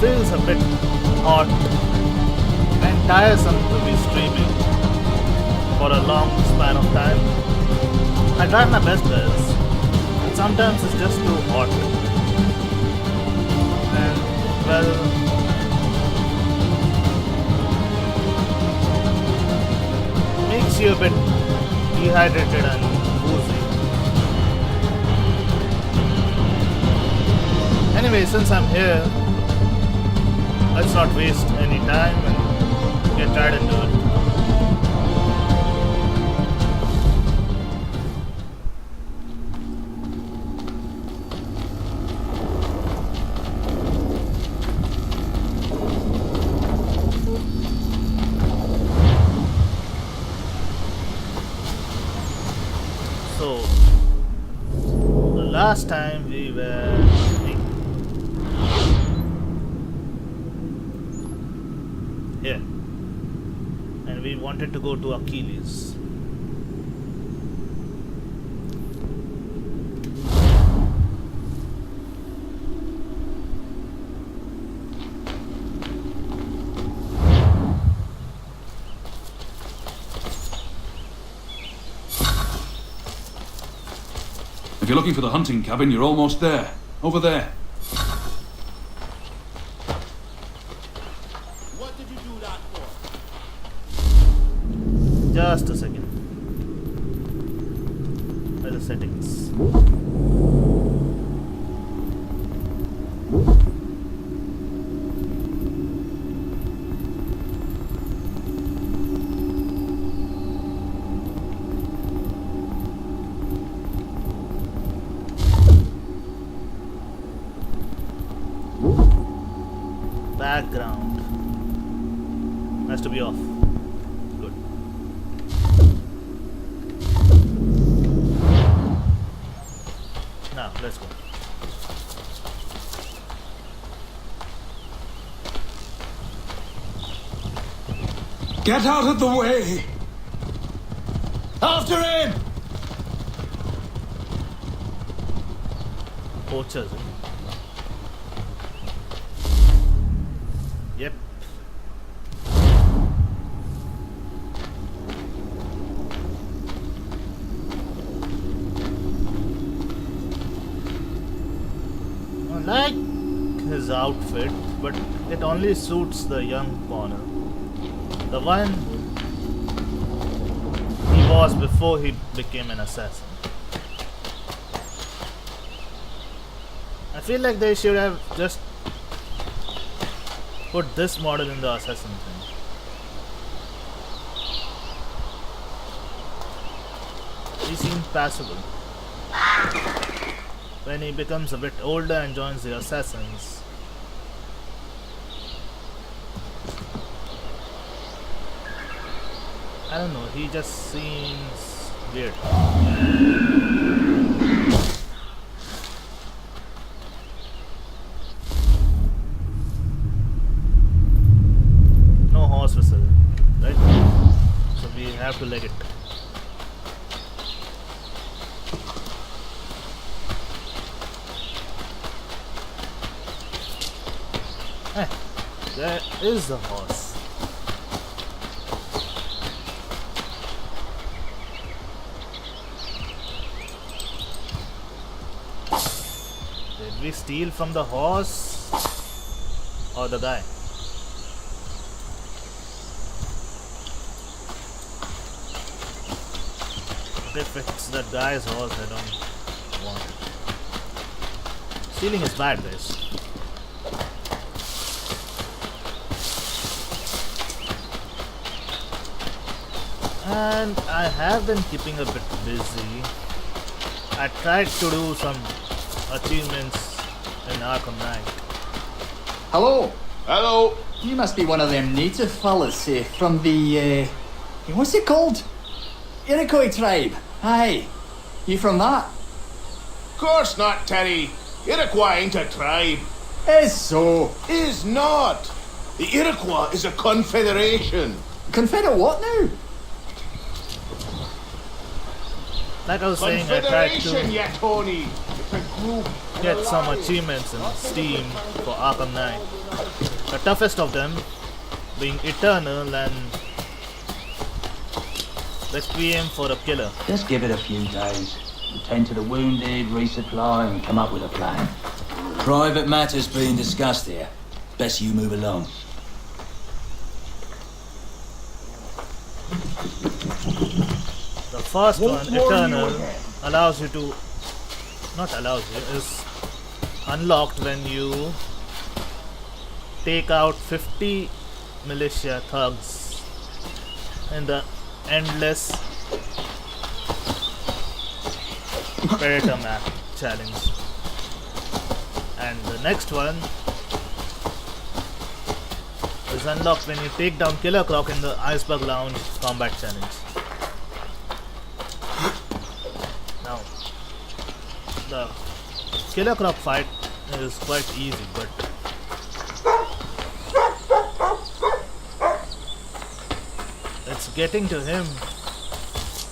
feels a bit hot and tiresome to be streaming for a long span of time. I try my best, guys. And sometimes it's just too hot. And, well, makes you a bit dehydrated and woozy. Anyway, since I'm here, let's not waste any time and get right into it. So, the last time we were here, and we wanted to go to Achilles. If you're looking for the hunting cabin, you're almost there. Over there. What did you do that for? Just a second. Where are the settings? Background has to be off. Good. Now let's go. Get out of the way! After him! Poachers. Yep. I like his outfit, but it only suits the young Connor. The one he was before he became an assassin. I feel like they should have just put this model in the assassin thing. He seems passable. When he becomes a bit older and joins the assassins, I don't know, he just seems weird. No horse whistle, right? So we have to leg it. There is the horse. Did we steal from the horse or the guy? If it's that guy's horse, I don't want it. Stealing is bad, guys. And I have been keeping a bit busy. I tried to do some achievements in Arkham Knight. Hello. Hello. You must be one of them native fellas from the, what's it called? Iroquois tribe. Aye. You from that? Course not, Terry. Iroquois ain't a tribe. Is so. Is not. The Iroquois is a confederation. Confederate what now? Like I was saying, I tried Confederation, to... yeah, Tony. It's a get some achievements in Steam for Arkham Knight. The toughest of them being Eternal and Requiem for a Killer. Just give it a few days. Tend to the wounded, resupply, and come up with a plan. Private matters being discussed here. Best you move along. The first one, Eternal, allows you to... not allows you, is unlocked when you take out 50 militia thugs in the endless Predator map challenge. And the next one is unlocked when you take down Killer Croc in the Iceberg Lounge combat challenge. Now, the Killer Croc fight is quite easy, but it's getting to him,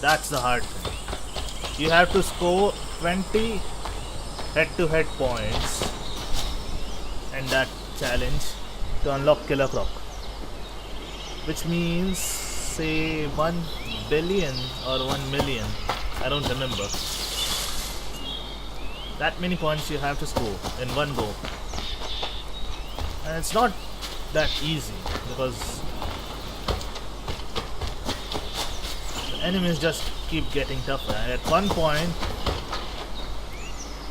that's the hard thing. You have to score 20 head-to-head points in that challenge to unlock Killer Croc, which means say 1 billion or 1 million, I don't remember. That many points you have to score in one go, and it's not that easy because the enemies just keep getting tougher, and at one point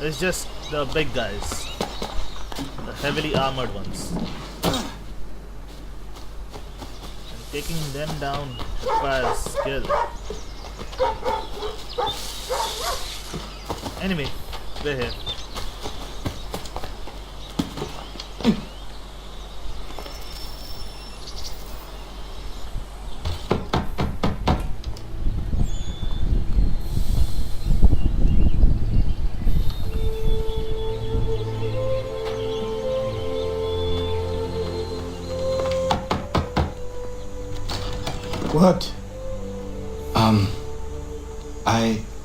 it's just the big guys, the heavily armored ones, and taking them down requires skill. Anyway, we're here. What?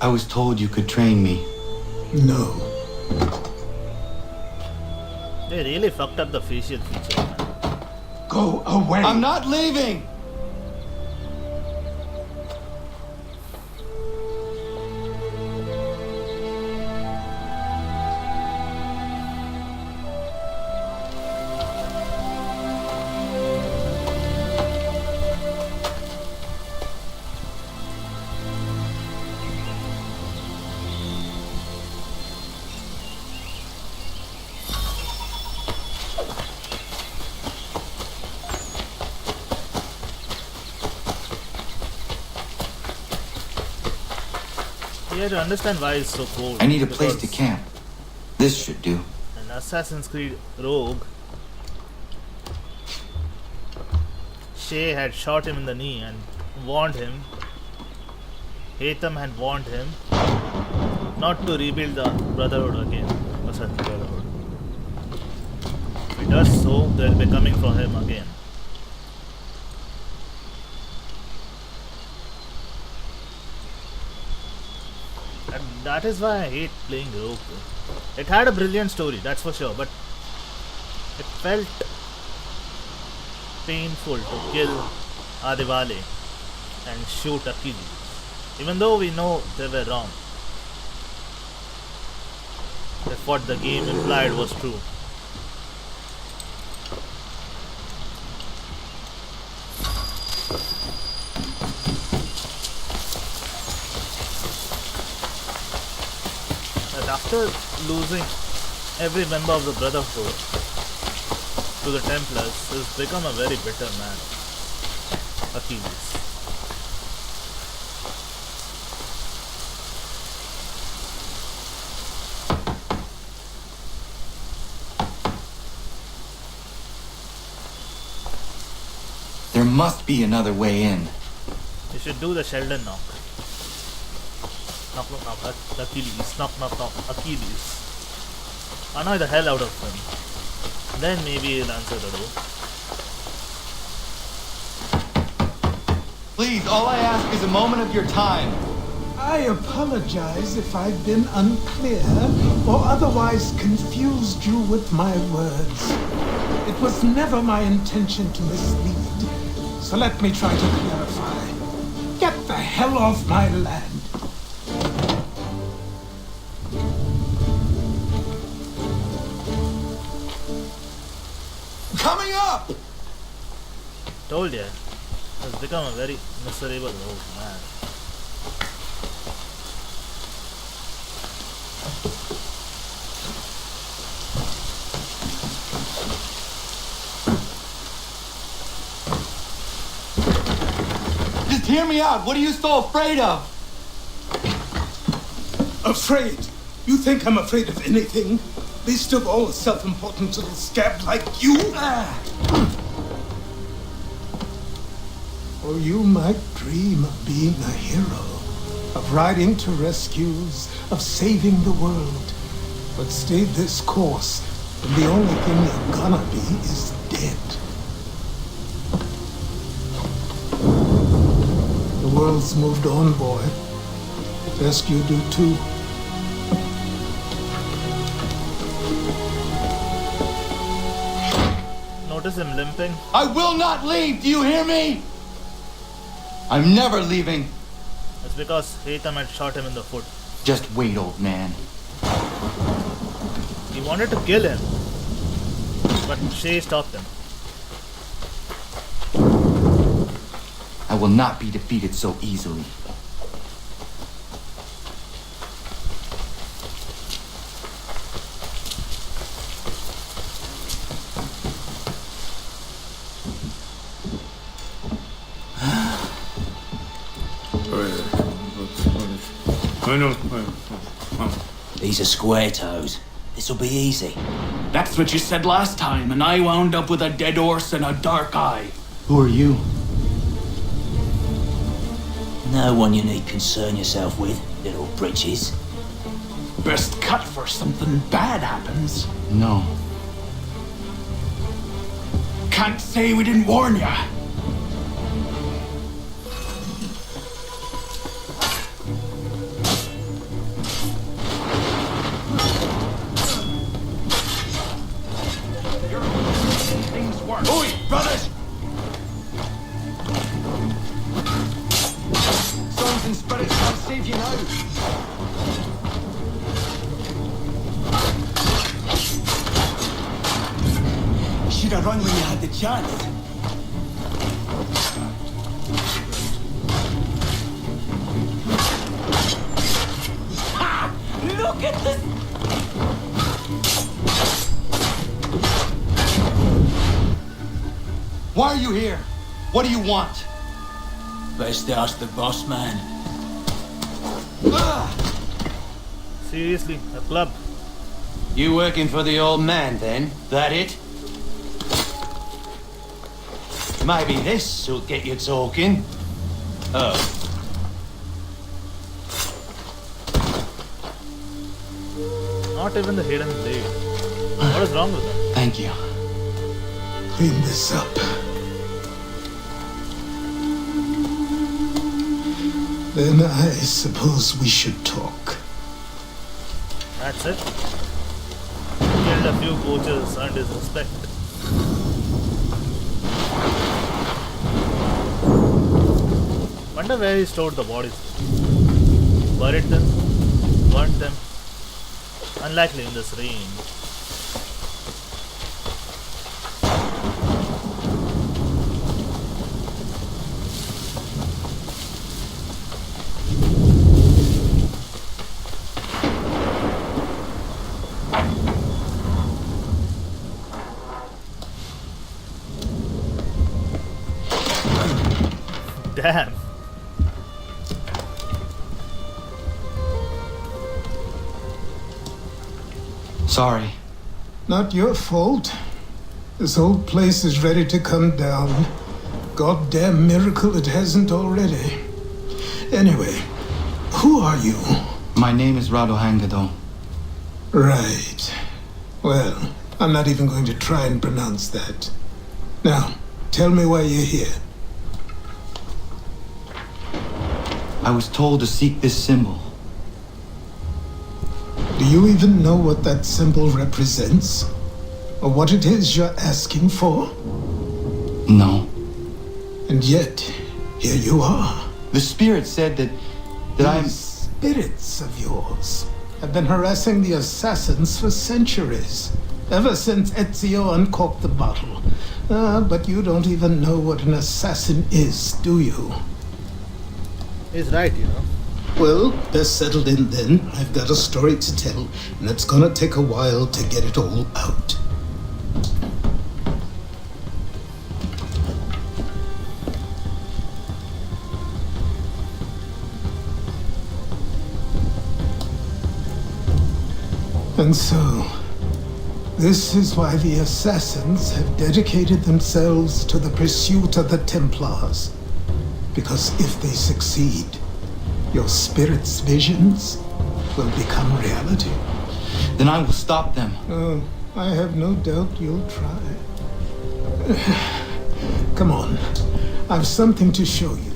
I was told you could train me. No. They really fucked up the facial feature, man. Go away. I'm not leaving! You have to understand why it's so cold. I need a place to because camp. This should do. in Assassin's Creed Rogue, Shay had shot him in the knee and warned him. Hatham had warned him not to rebuild the Brotherhood again, Assassin's Brotherhood. If he does so, they'll be coming for him again. And that is why I hate playing Rogue. It had a brilliant story, that's for sure, but it felt painful to kill Adivale and shoot Achilles, even though we know they were wrong. If what the game implied was true. But after losing every member of the Brotherhood to the Templars, he's become a very bitter man, Achilles. There must be another way in. You should do the Sheldon knock. Knock, knock, knock, Achilles. Knock, knock, knock, Achilles. Annoy the hell out of him. Then maybe he'll answer the door. Please, all I ask is a moment of your time. I apologize if I've been unclear or otherwise confused you with my words. It was never my intention to mislead, so let me try to clarify. Get the hell off my land. Coming up! Told ya. Has become a very miserable old man. Just hear me out. What are you so afraid of? Afraid? You think I'm afraid of anything? Least of all a self-important little scab like you? Or you might dream of being a hero, of riding to rescues, of saving the world. But stay this course, and the only thing you're gonna be is dead. The world's moved on, boy. Best you do too. Notice him limping. I will not leave. Do you hear me? I'm never leaving. It's because Hatham had shot him in the foot. Just wait, old man. He wanted to kill him, but Shay stopped him. I will not be defeated so easily. These are square toes. This'll be easy. That's what you said last time, and I wound up with a dead horse and a dark eye. Who are you? No one you need concern yourself with, little britches. Best cut for something bad happens. No. Can't say we didn't warn ya. Oi, brothers! Souls and spirits can't save you now. Should have run when you had the chance. Ha! Look at this! Why are you here? What do you want? Best ask the boss man. Seriously, a club. You working for the old man then? That it? Maybe this'll get you talking. Oh. Not even the hidden blade. What is wrong with him? Thank you. Clean this up. Then I suppose we should talk. That's it. Killed a few coaches, earned his respect. Wonder where he stored the bodies. Buried them? Burnt them? Unlikely in this rain. Damn. Sorry. Not your fault. This whole place is ready to come down. Goddamn miracle it hasn't already. Anyway, who are you? My name is Rado Hangado. Right. Well, I'm not even going to try and pronounce that. Now, tell me why you're here. I was told to seek this symbol. Do you even know what that symbol represents? Or what it is you're asking for? No. And yet, here you are. The spirit said that I'm... These spirits of yours have been harassing the assassins for centuries. Ever since Ezio uncorked the bottle. But you don't even know what an assassin is, do you? He's right, you know. Well, best settled in then. I've got a story to tell, and it's gonna take a while to get it all out. And so, this is why the assassins have dedicated themselves to the pursuit of the Templars. Because if they succeed, your spirit's visions will become reality. Then I will stop them. Oh, I have no doubt you'll try. Come on, I've something to show you.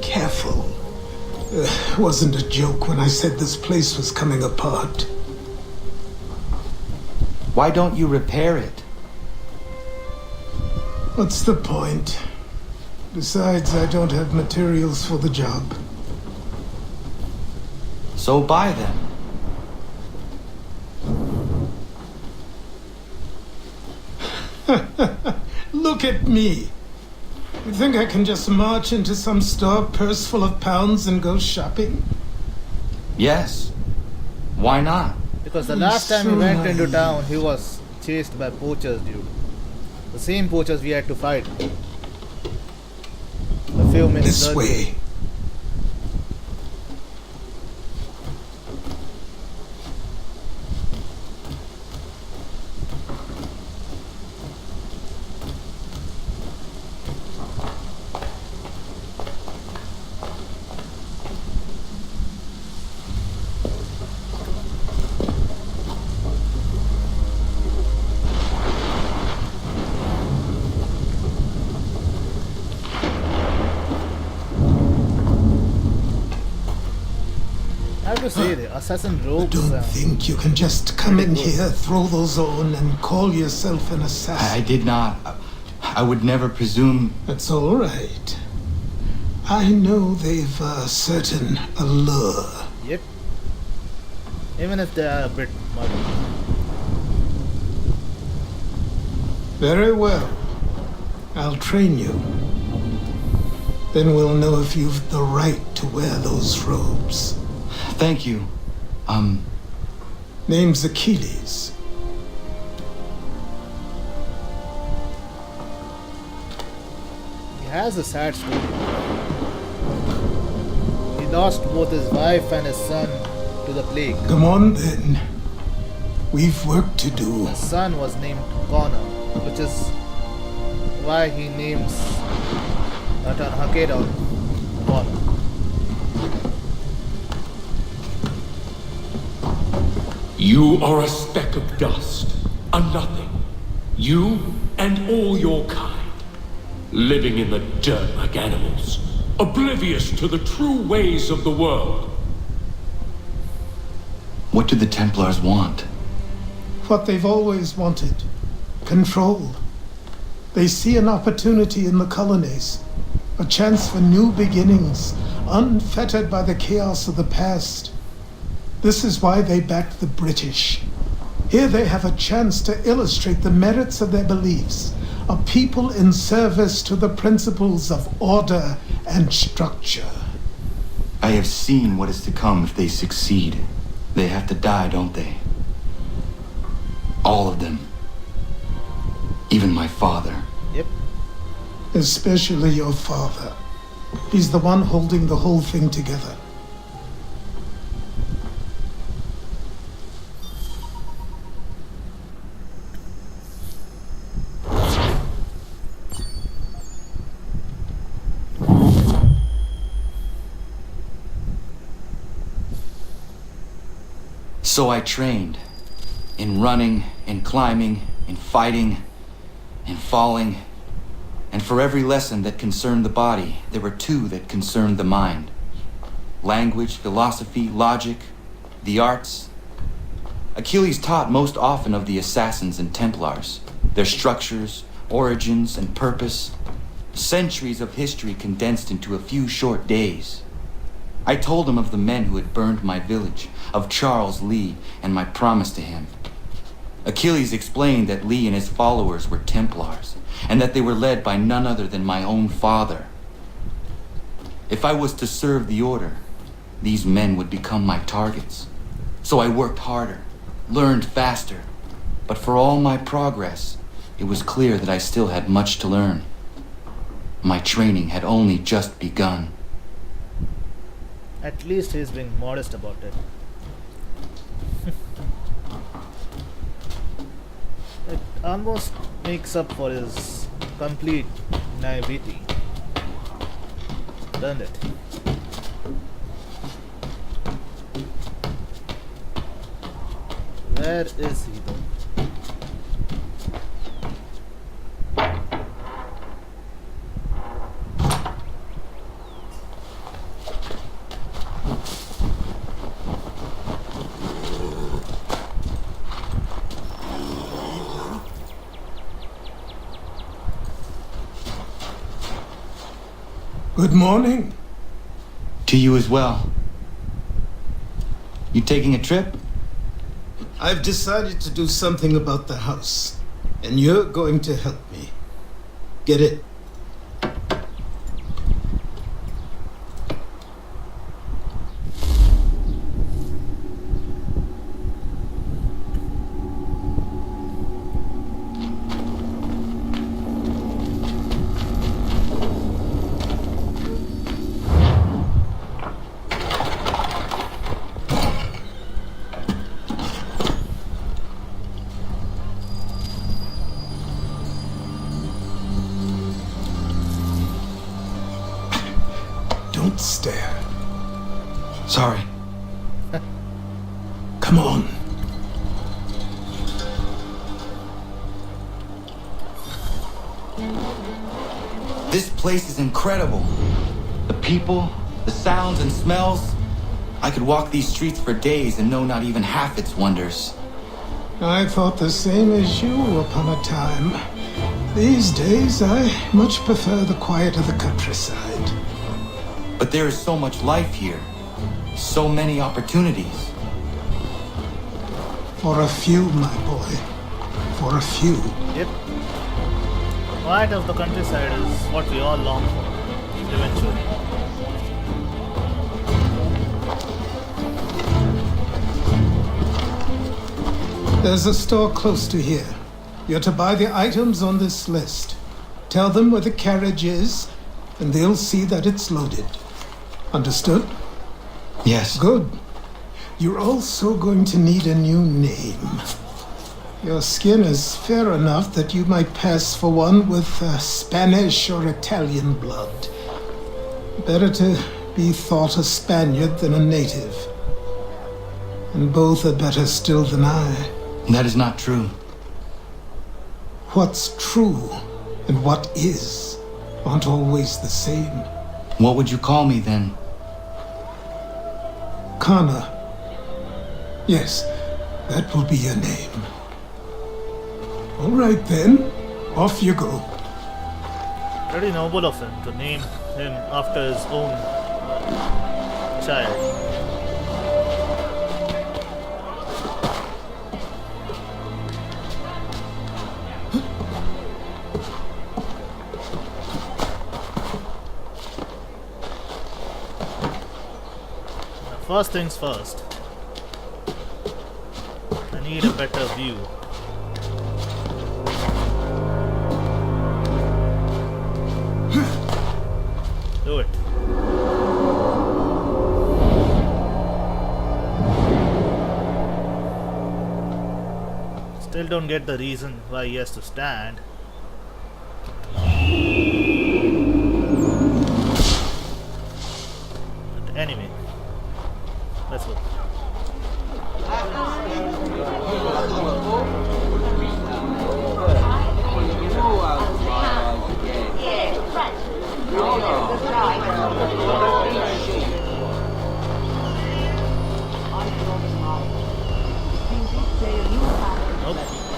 Careful. Wasn't a joke when I said this place was coming apart. Why don't you repair it? What's the point? Besides, I don't have materials for the job. So buy them. Look at me. You think I can just march into some store, purse full of pounds, and go shopping? Yes. Why not? Because the last time he went into town, he was chased by poachers, dude. The same poachers we had to fight. A few minutes This earlier. way. I have to say, the assassin robes. Don't think you can just come in here, throw those on, and call yourself an I assassin. did not. I would never presume. That's all right. I know they've a certain allure. Yep. Even if they are a bit muddy. Very well. I'll train you. Then we'll know if you've the right to wear those robes. Thank you. Name's Achilles. He has a sad story. He lost both his wife and his son to the plague. Come on then. We've work to do. His son was named Connor, which is why he names Hakedon Connor. You are a speck of dust, a nothing. You and all your kind, living in the dirt like animals, oblivious to the true ways of the world. What do the Templars want? What they've always wanted. Control. They see an opportunity in the colonies. A chance for new beginnings, unfettered by the chaos of the past. This is why they backed the British. Here they have a chance to illustrate the merits of their beliefs. A people in service to the principles of order and structure. I have seen what is to come if they succeed. They have to die, don't they? All of them. Even my father. Yep. Especially your father. He's the one holding the whole thing together. So I trained. In running, in climbing, in fighting, in falling. And for every lesson that concerned the body, there were two that concerned the mind. Language, philosophy, logic, the arts. Achilles taught most often of the assassins and Templars, their structures, origins, and purpose. Centuries of history condensed into a few short days. I told him of the men who had burned my village, of Charles Lee, and my promise to him. Achilles explained that Lee and his followers were Templars, and that they were led by none other than my own father. If I was to serve the order, these men would become my targets. So I worked harder, learned faster, but for all my progress, it was clear that I still had much to learn. My training had only just begun. At least he's being modest about it. It almost makes up for his complete naivety, doesn't it? Where is he though? Good morning. To you as well. You taking a trip? I've decided to do something about the house, and you're going to help me. Get it? Don't stare. Sorry. Come on. This place is incredible. The people, the sounds and smells. I could walk these streets for days and know not even half its wonders. I thought the same as you upon a time. These days, I much prefer the quiet of the countryside. But there is so much life here. So many opportunities. For a few, my boy. For a few. Yep. Quiet of the countryside is what we all long for, eventually. There's a store close to here. You're to buy the items on this list. Tell them where the carriage is, and they'll see that it's loaded. Understood? Yes. Good. You're also going to need a new name. Your skin is fair enough that you might pass for one with Spanish or Italian blood. Better to be thought a Spaniard than a native. And both are better still than I. That is not true. What's true and what is aren't always the same. What would you call me then? Kana. Yes, that will be your name. All right then, off you go. Pretty noble of him to name him after his own child. First things first, I need a better view. Do it. Still don't get the reason why he has to stand. But anyway. Let's go.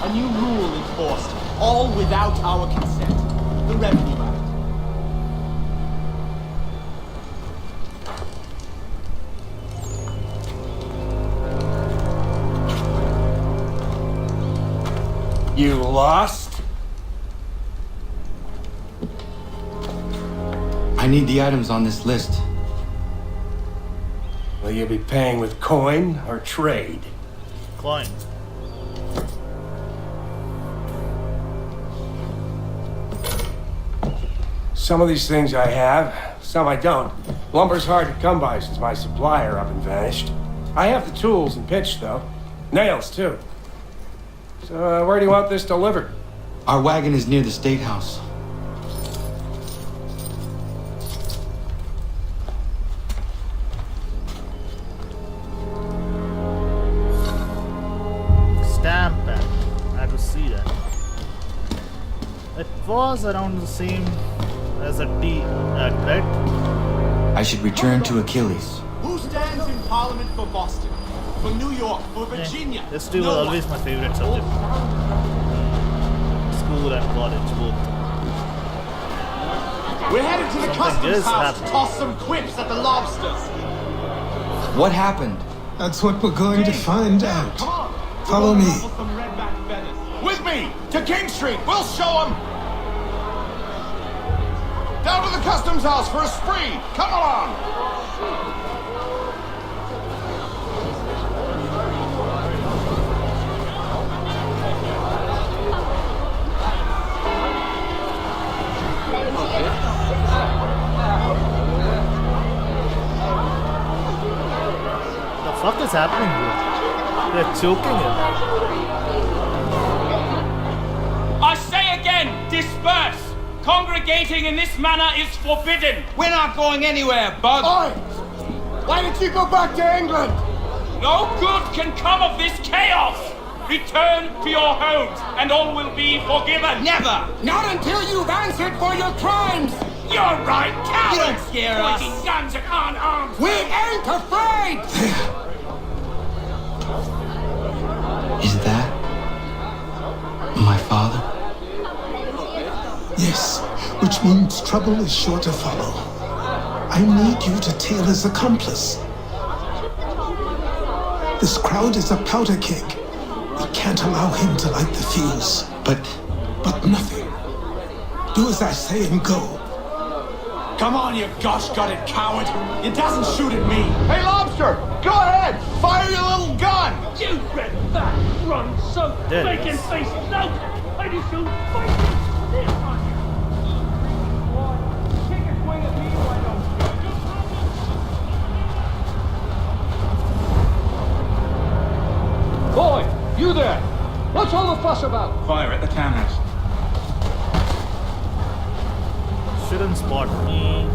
A new rule enforced, all without our consent. The Revenue Act. You lost? I need the items on this list. Will you be paying with coin or trade? Coin. Some of these things I have, some I don't. Lumber's hard to come by since my supplier up and vanished. I have the tools and pitch, though. Nails, too. So, where do you want this delivered? Our wagon is near the State House. Stamp pad. I had to see that. It was around the same as a T at right? I should return to Achilles. Who stands in Parliament for Boston? For New York? For Virginia? History was No always one. my favorite subject. School and college both. We're headed to the Something customs is house to happening. toss some quips at the lobsters. What happened? That's what we're going to find out. Come on. Follow We're gonna me. ruffle some redback feathers. With me! To King Street! We'll show them! Down to the customs house for a spree! Come along! The fuck is happening here? They're choking him. I say again, disperse! Congregating in this manner is forbidden! We're not going anywhere, Bug. Oi! Why did you go back to England? No good can come of this chaos! Return to your homes, and all will be forgiven! Never! Not until you've answered for your crimes! You're right, cowards! You don't scare us. Pointing guns at unarmed! We ain't afraid! Is that my father? Yes, which means trouble is sure to follow. I need you to tail his accomplice. This crowd is a powder keg. We can't allow him to light the fuse. But But nothing. Do as I say and go. Come on, you gosh-gutted coward. It doesn't shoot at me. Hey, Lobster! Go ahead! Fire your little gun! You red fat, run so There it bacon is. face lout! I just shall fight this on you! Take a swing at me, why don't you? Boy, you there! What's all the fuss about? Fire at the townhouse. Shouldn't spot me.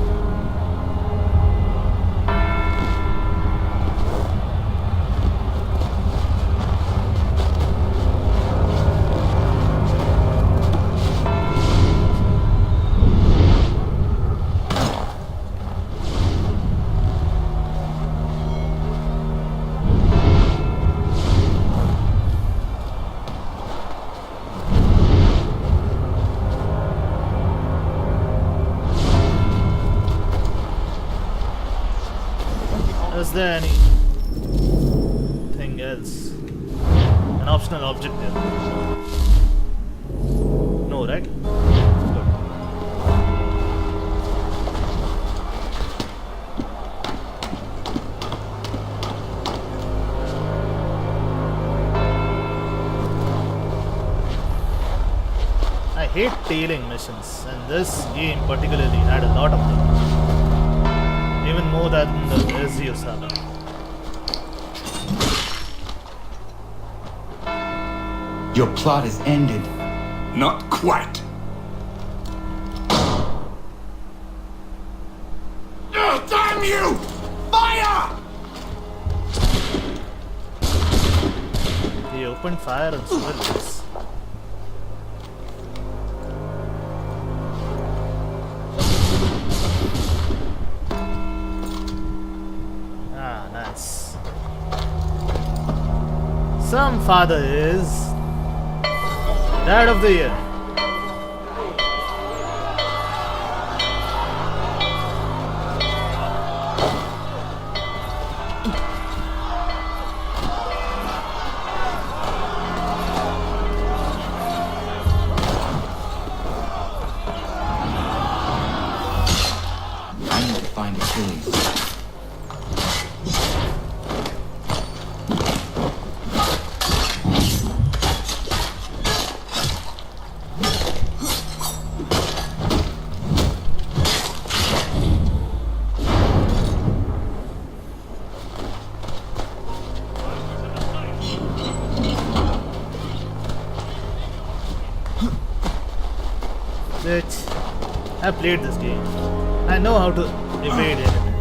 Is there anything else? An optional objective? No, right? Good. I hate tailing missions, and this game particularly had a lot of them. Even more than the Ezio saga. Your plot is ended. Not quite. Oh, damn you! Fire! He opened fire on civilians. Ah, nice. Some father is Dad of the year. I need to find Achilles. Bitch. I played this game. I know how to evade enemies.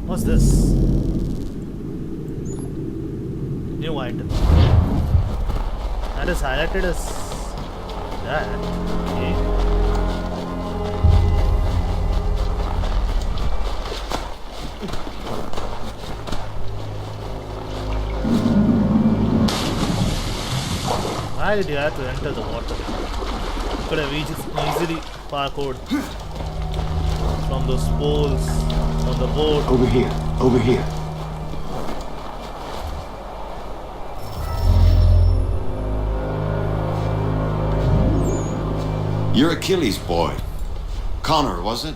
What's this? New item. That is highlighted as that. Okay. Why did you have to enter the water? You could have easily parkoured from those poles on the boat. Over here. Over here. You're Achilles' boy. Connor, was it?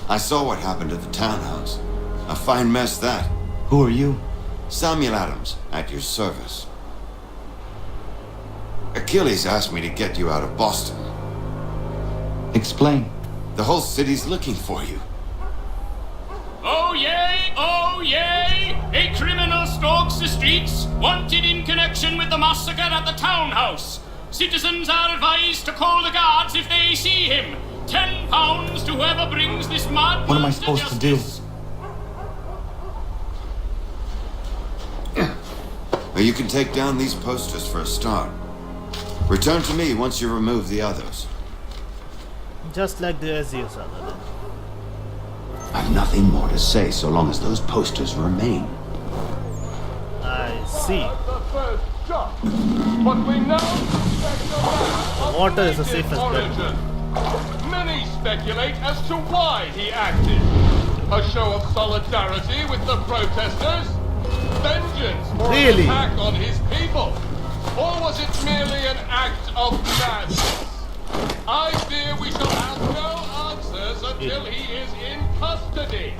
I saw what happened at the townhouse. A fine mess, that. Who are you? Samuel Adams, at your service. Achilles asked me to get you out of Boston. Explain. The whole city's looking for you. Oh yay, oh yay! A criminal stalks the streets, wanted in connection with the massacre at the townhouse. Citizens are advised to call the guards if they see him. £10 to whoever brings this madman. What am I supposed to do? Well, you can take down these posters for a start. Return to me once you remove the others. Just like the Azios other than. I've nothing more to say so long as those posters remain. I see. But we know Water is the safest bet. many speculate as to why he acted. A show of solidarity with the protesters? Vengeance for an attack on his people? Or was it merely an act of madness? I fear we shall have no answers until he is in custody.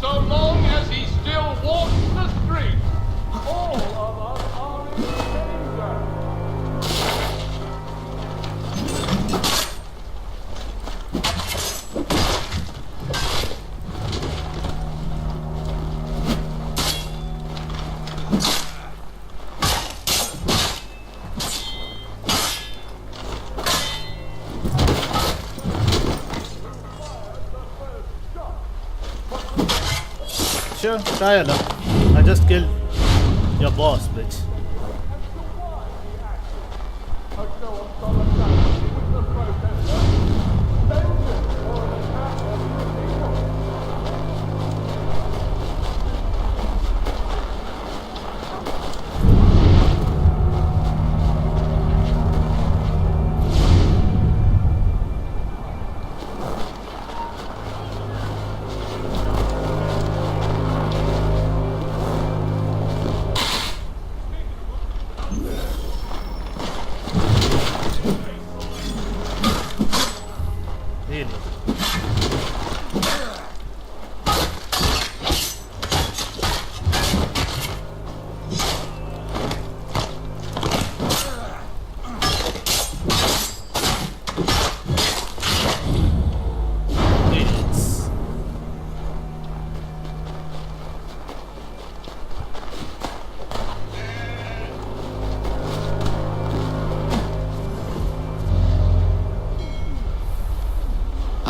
So long as he still walks the streets, all of us are in danger. Sure, try it out. I just killed your boss, bitch.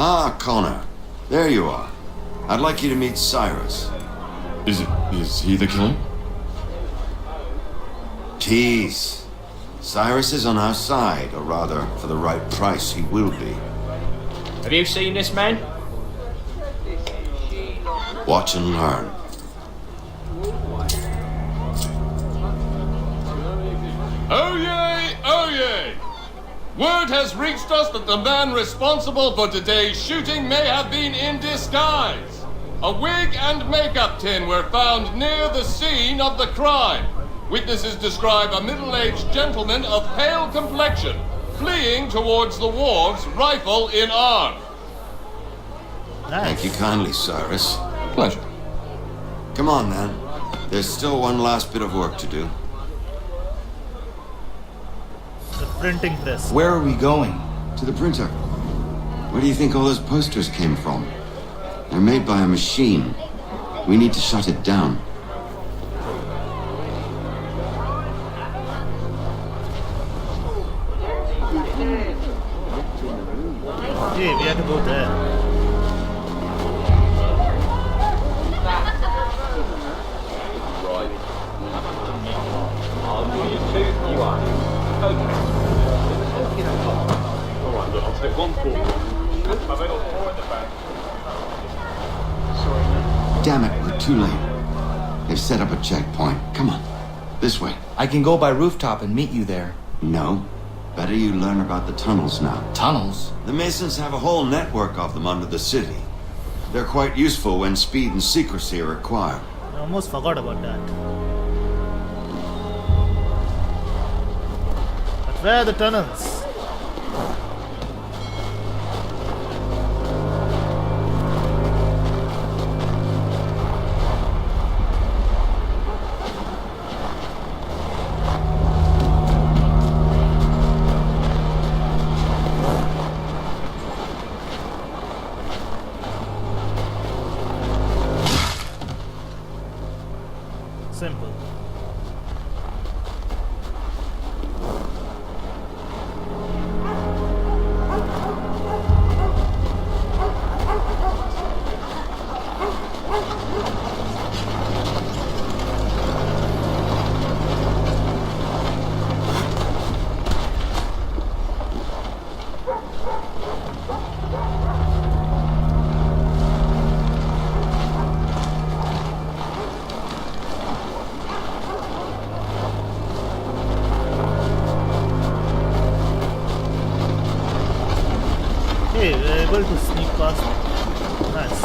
Ah, Connor. There you are. I'd like you to meet Cyrus. Is he the killer? Tease. Cyrus is on our side, or rather, for the right price, he will be. Have you seen this man? Watch and learn. Oh yay! Oh yay! Word has reached us that the man responsible for today's shooting may have been in disguise. A wig and makeup tin were found near the scene of the crime. Witnesses describe a middle-aged gentleman of pale complexion fleeing towards the wharves, rifle in arm. Thank you kindly, Cyrus. Pleasure. Come on, then. There's still one last bit of work to do. The printing press. Where are we going? To the printer. Where do you think all those posters came from? They're made by a machine. We need to shut it down. Hey, we have to go there. Damn it, we're too late. They've set up a checkpoint. Come on. This way. I can go by rooftop and meet you there. No. Better you learn about the tunnels now. Tunnels? The Masons have a whole network of them under the city. They're quite useful when speed and secrecy are required. I almost forgot about that. But where are the tunnels? Simple. Hey, we're able to sneak past me. Nice.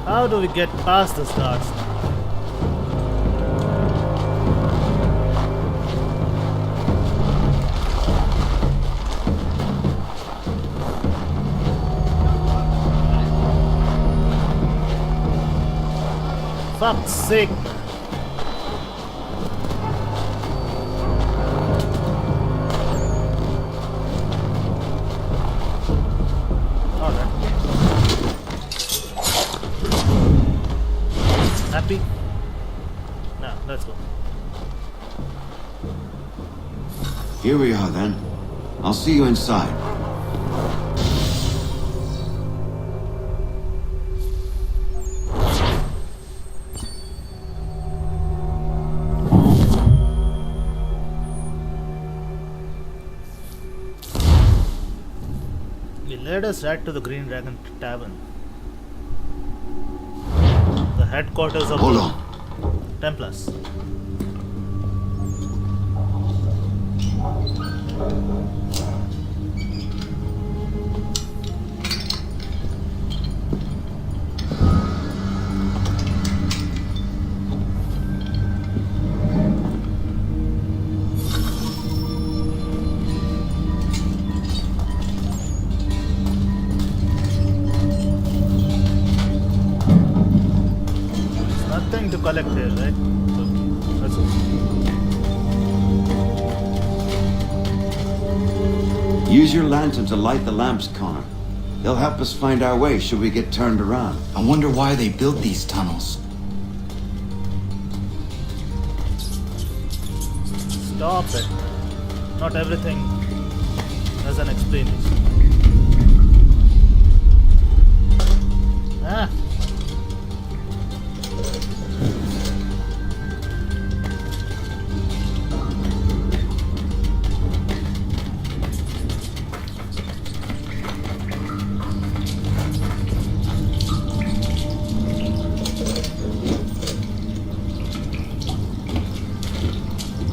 How do we get past the guards now? Fuck's sake, man. Happy? No, let's go. Here we are, then. I'll see you inside. He led us right to the Green Dragon Tavern. The headquarters of the Templars. collect here, right? Okay, that's okay. Use your lantern to light the lamps, Connor. They'll help us find our way should we get turned around. I wonder why they built these tunnels. Stop it. Not everything has an explanation. Ah.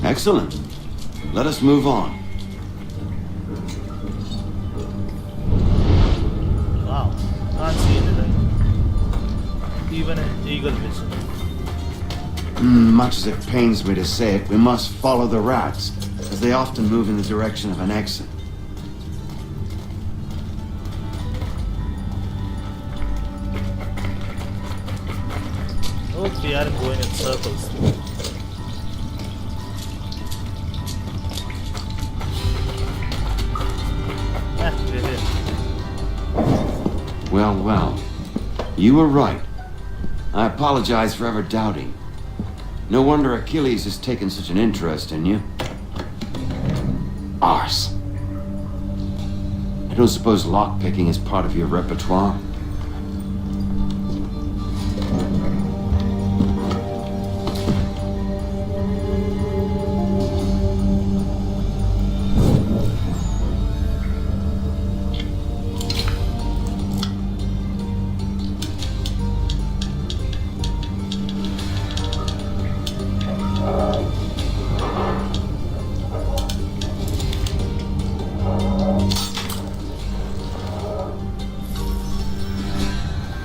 Excellent. Let us move on. Wow. Can't see anything. Even an eagle vision. Much as it pains me to say it, we must follow the rats, as they often move in the direction of an exit. Oh, we aren't going in circles. Well, well. You were right. I apologize for ever doubting. No wonder Achilles has taken such an interest in you. Arse. I don't suppose lockpicking is part of your repertoire?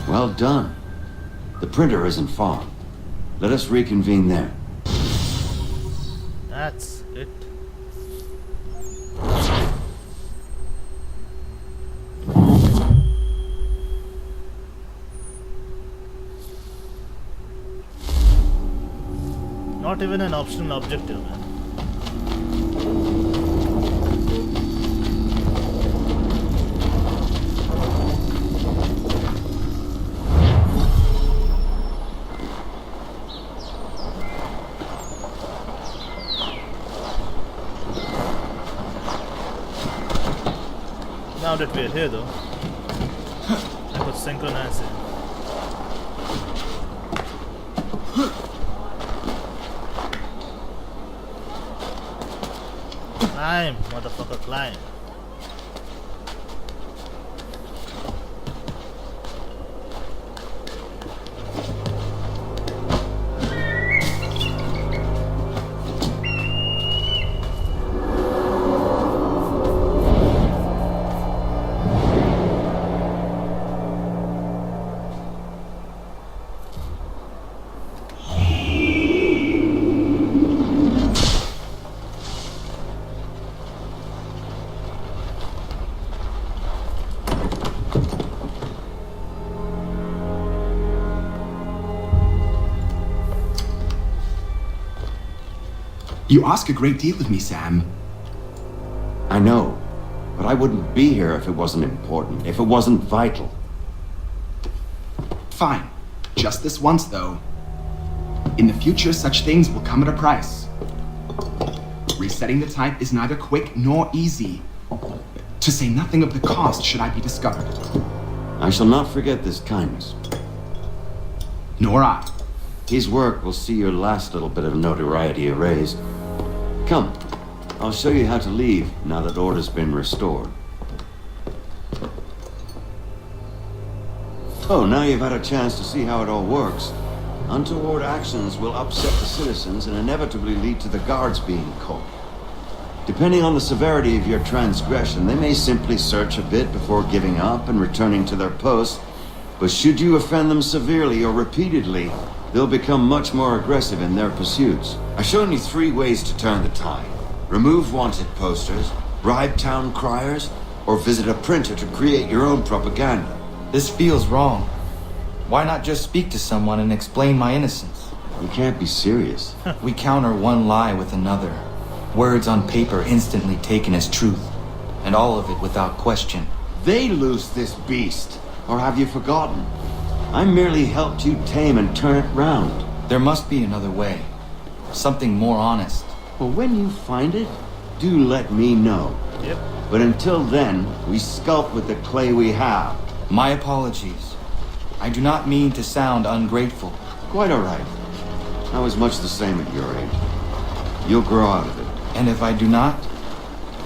Well done. The printer isn't far. Let us reconvene there. That's it. Not even an optional objective, man. Now that we're here though, I could synchronize it. Climb, motherfucker, climb. You ask a great deal of me, Sam. I know, but I wouldn't be here if it wasn't important, if it wasn't vital. Fine. Just this once, though. In the future, such things will come at a price. Resetting the type is neither quick nor easy. To say nothing of the cost should I be discovered. I shall not forget this kindness. Nor I. His work will see your last little bit of notoriety erased. Come, I'll show you how to leave now that order's been restored. Oh, now you've had a chance to see how it all works. Untoward actions will upset the citizens and inevitably lead to the guards being caught. Depending on the severity of your transgression, they may simply search a bit before giving up and returning to their posts. But should you offend them severely or repeatedly, they'll become much more aggressive in their pursuits. I've shown you 3 ways to turn the tide. Remove wanted posters, bribe town criers, or visit a printer to create your own propaganda. This feels wrong. Why not just speak to someone and explain my innocence? You can't be serious. We counter one lie with another. Words on paper instantly taken as truth. And all of it without question. They loose this beast. Or have you forgotten? I merely helped you tame and turn it round. There must be another way. Something more honest. Well, when you find it, do let me know. Yep. But until then, we sculpt with the clay we have. My apologies. I do not mean to sound ungrateful. Quite all right. I was much the same at your age. You'll grow out of it. And if I do not?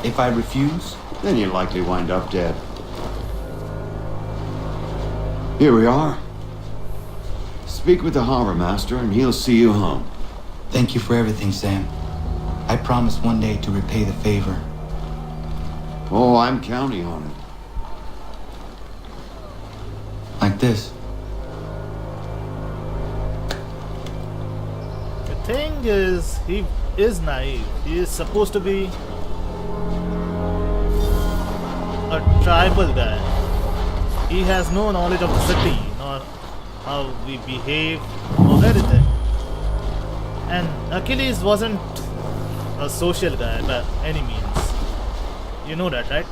If I refuse? Then you'll likely wind up dead. Here we are. Speak with the harbor master and he'll see you home. Thank you for everything, Sam. I promise one day to repay the favor. Oh, I'm counting on it. Like this. The thing is, he is naive. He is supposed to be a tribal guy. He has no knowledge of the city, nor how we behave, or anything. And Achilles wasn't a social guy by any means. You know that, right?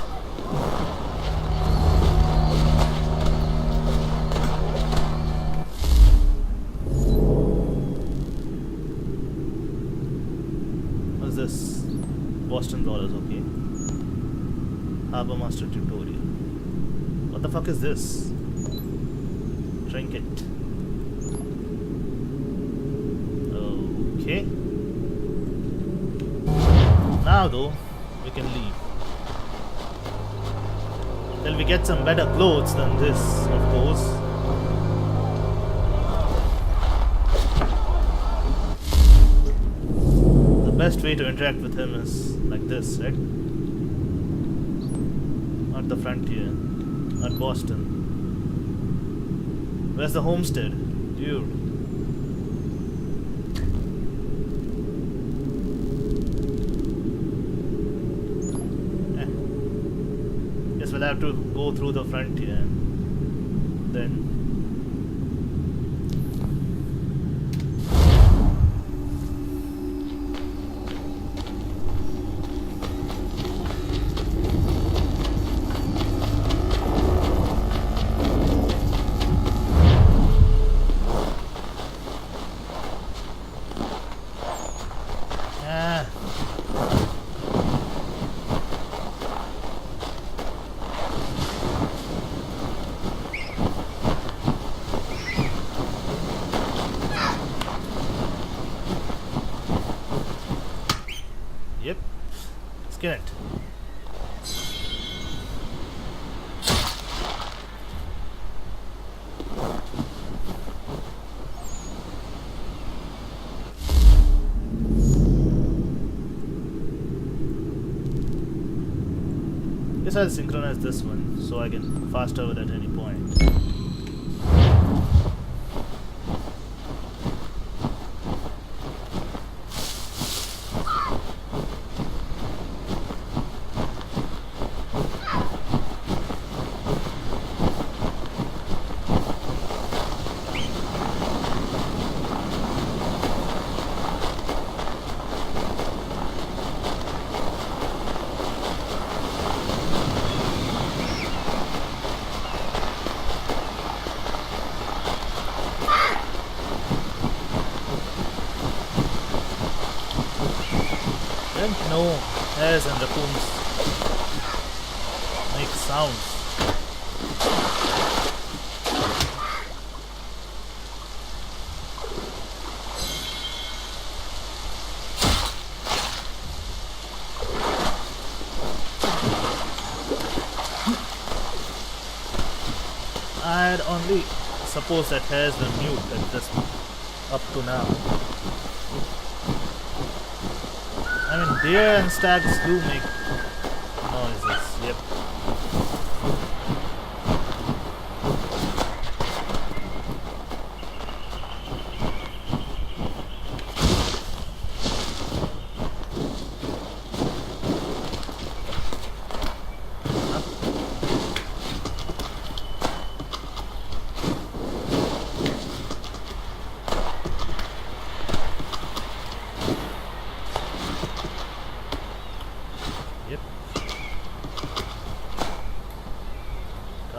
What's this? Boston Brawlers, okay. Harbor Master tutorial. What the fuck is this? Trinket. Okay. Now though, we can leave. Till we get some better clothes than this, of course. The best way to interact with him is like this, right? At the frontier. At Boston. Where's the homestead? Dude. Guess we'll have to go through the frontier and then get it. Guess I'll synchronize this one so I can fast travel at any point. No, hares and raccoons make sounds. I had only supposed that hares were mute at this up to now. I mean, deer and stags do make noises, yep.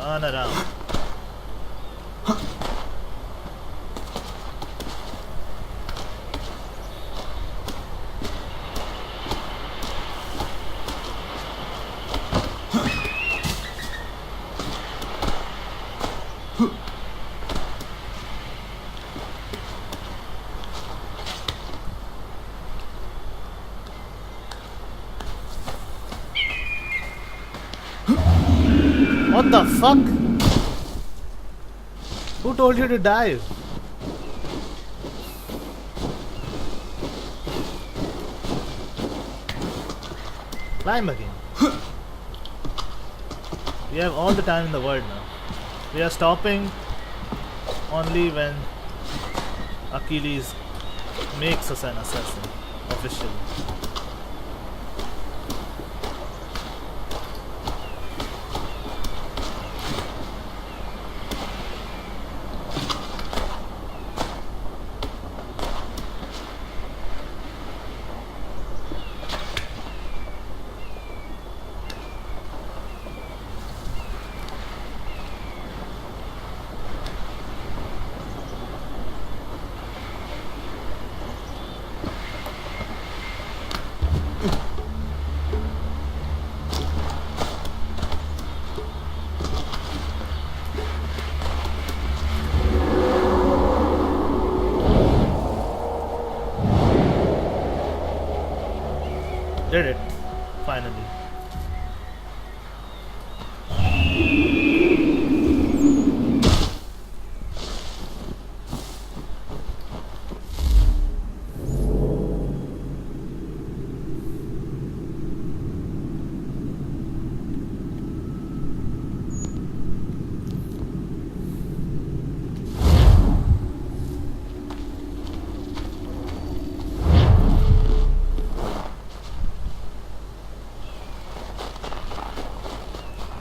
Turn around. What the fuck? Who told you to dive? Climb again. We have all the time in the world now. We are stopping only when Achilles makes us an assassin officially. Did it, finally.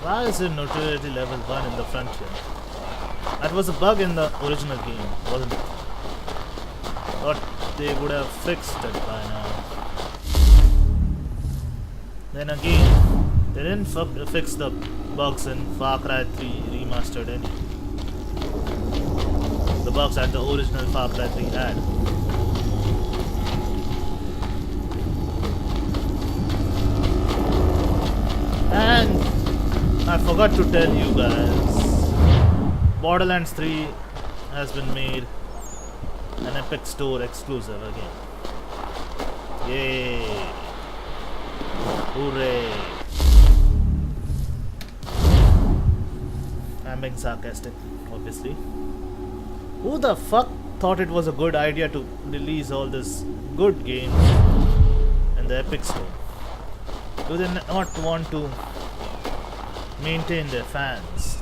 Why is it notoriety level 1 in the front here? That was a bug in the original game, wasn't it? Thought they would have fixed it by now. Then again, they didn't fix the bugs in Far Cry 3 Remastered any. The bugs that the original Far Cry 3 had. And I forgot to tell you guys, Borderlands 3 has been made an Epic Store exclusive again. Yay! Hooray! I'm being sarcastic, obviously. Who the fuck thought it was a good idea to release all these good games in the Epic Store? Do they not want to maintain their fans?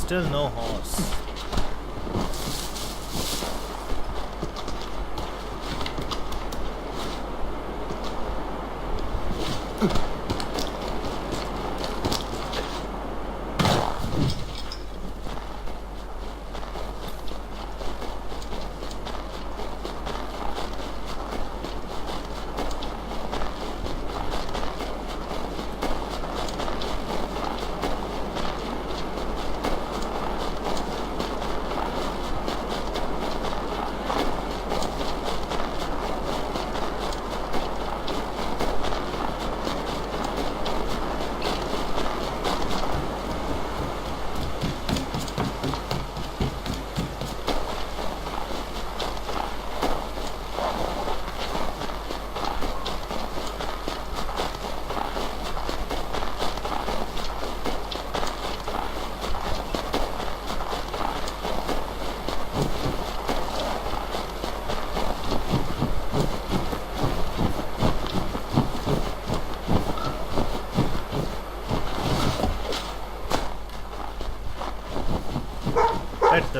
Still no horse.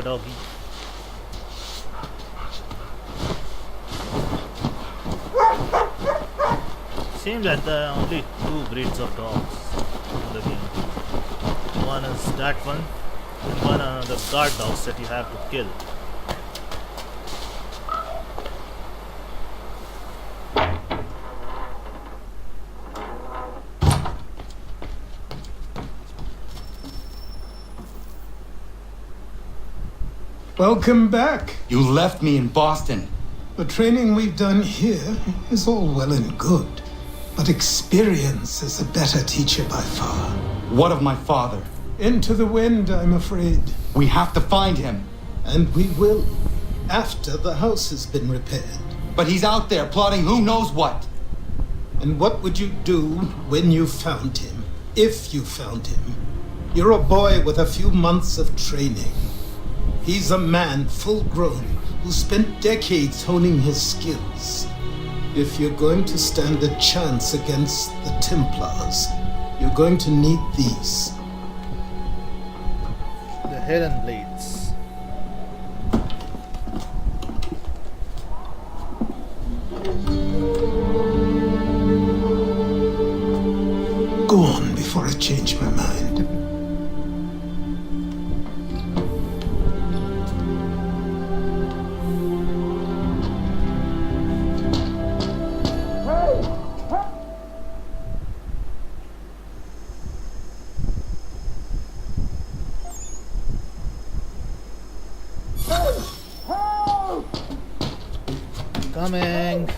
doggy. Seems that there are only 2 breeds of dogs in the game. One is that one, and one are the guard dogs that you have to kill. Welcome back. You left me in Boston. The training we've done here is all well and good, but experience is a better teacher by far. What of my father? Into the wind, I'm afraid. We have to find him. And we will, after the house has been repaired. But he's out there plotting who knows what. And what would you do when you found him? If you found him? You're a boy with a few months of training. He's a man full grown who spent decades honing his skills. If you're going to stand a chance against the Templars, you're going to need these. The Hidden Blades. Go on before I change my mind. Coming.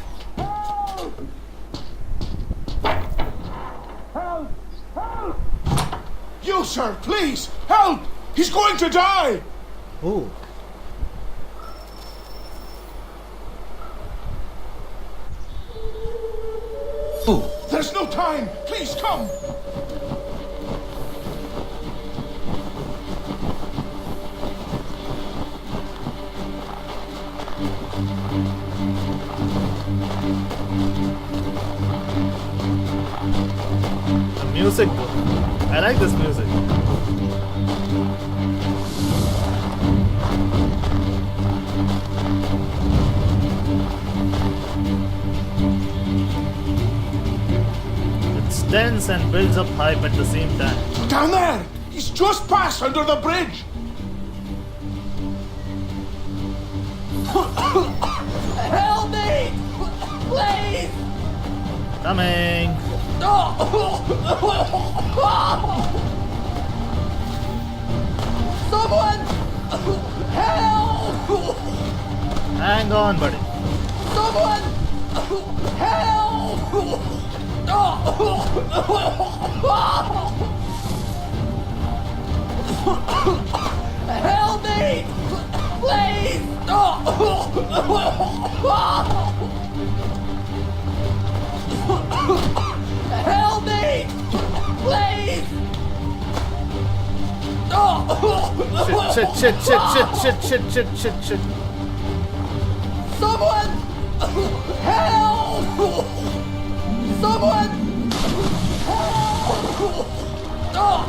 You, sir, please, help! He's going to die! Ooh. There's no time! Please come! The music, I like this music. It's tense and builds up hype at the same time. Down there! He's just passed under the bridge! Help me! Please! Coming! Someone! Help! Hang on, buddy. Someone! Help! Help me! Please! Help me! Please! Shit. Someone! Help! Someone! Help!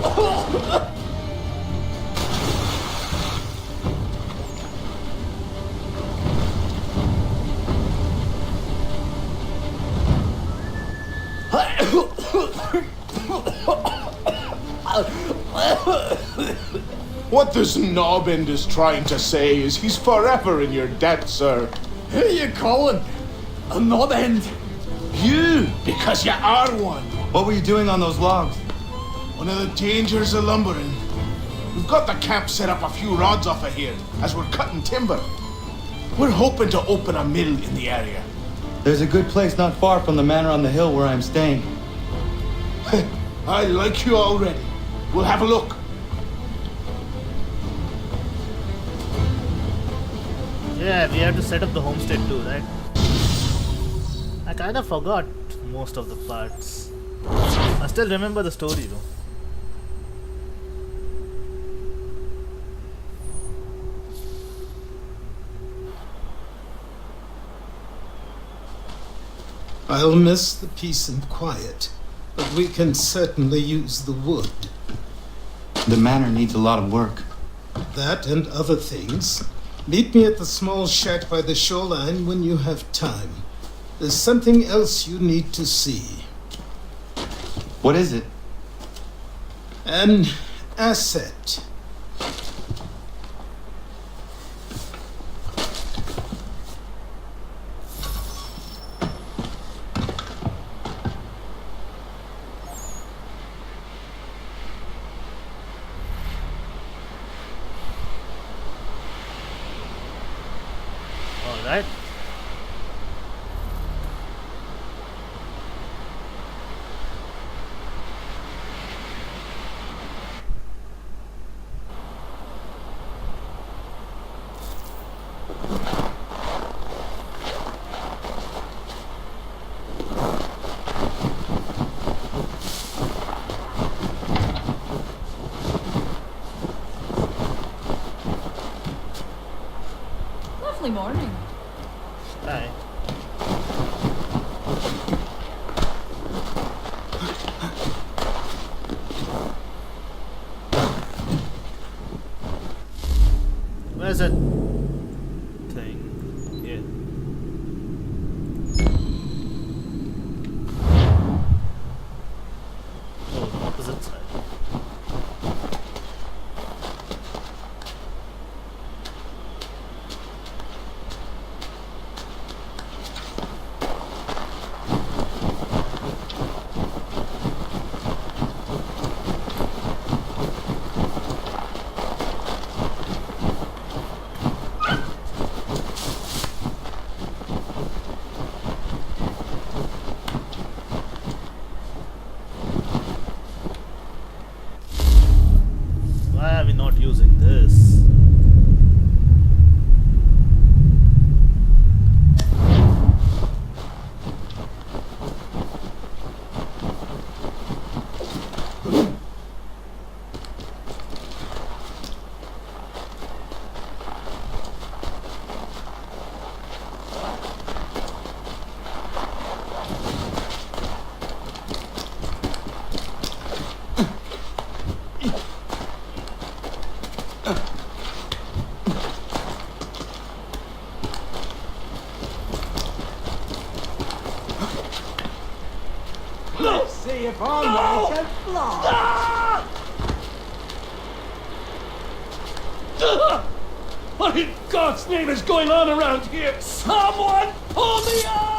What this knobend is trying to say is he's forever in your debt, sir. Who are you calling? A knobend? You, because you are one. What were you doing on those logs? One of the dangers of lumbering. We've got the camp set up a few rods off of here as we're cutting timber. We're hoping to open a mill in the area. There's a good place not far from the manor on the hill where I'm staying. I like you already. We'll have a look. Yeah, we have to set up the homestead too, right? I kind of forgot most of the parts. I still remember the story though. I'll miss the peace and quiet, but we can certainly use the wood. The manor needs a lot of work. that and other things, meet me at the small shack by the shoreline when you have time. There's something else you need to see. What is it? An asset. All right. Lovely morning. Hi. Where's that thing? Here. Oh, the opposite side. Why are we not using this? Let's see if I'm ready to fly. What in God's name is going on around here? Someone pull me up!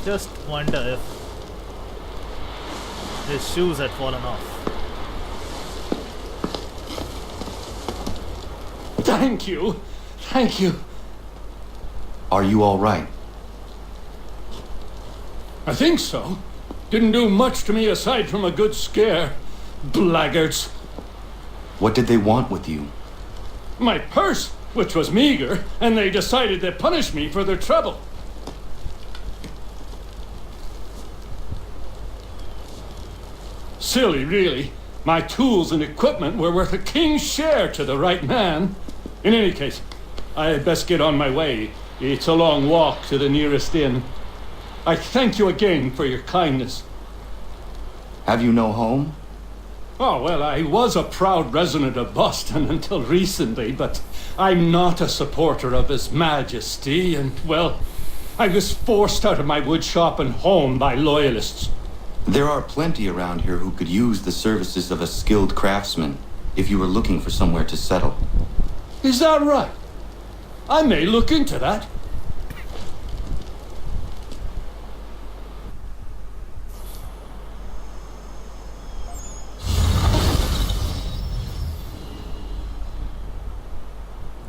Just wonder if his shoes had fallen off. Thank you. Thank you. Are you all right? I think so. Didn't do much to me aside from a good scare. Blackguards. What did they want with you? My purse, which was meager, and they decided to punish me for their trouble. Silly, really. My tools and equipment were worth a king's share to the right man. In any case, I had best get on my way. It's a long walk to the nearest inn. I thank you again for your kindness. Have you no home? Oh, well, I was a proud resident of Boston until recently, but I'm not a supporter of His Majesty, and, well, I was forced out of my woodshop and home by loyalists. There are plenty around here who could use the services of a skilled craftsman if you were looking for somewhere to settle. Is that right? I may look into that.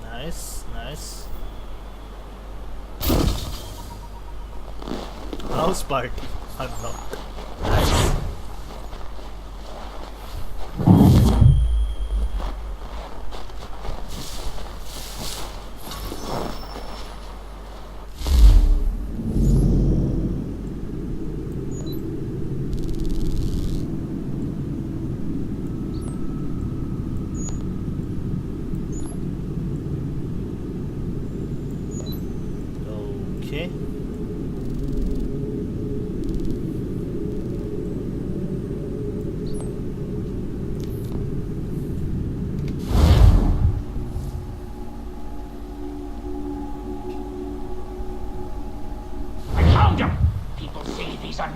Nice, nice. House party unlocked. Nice.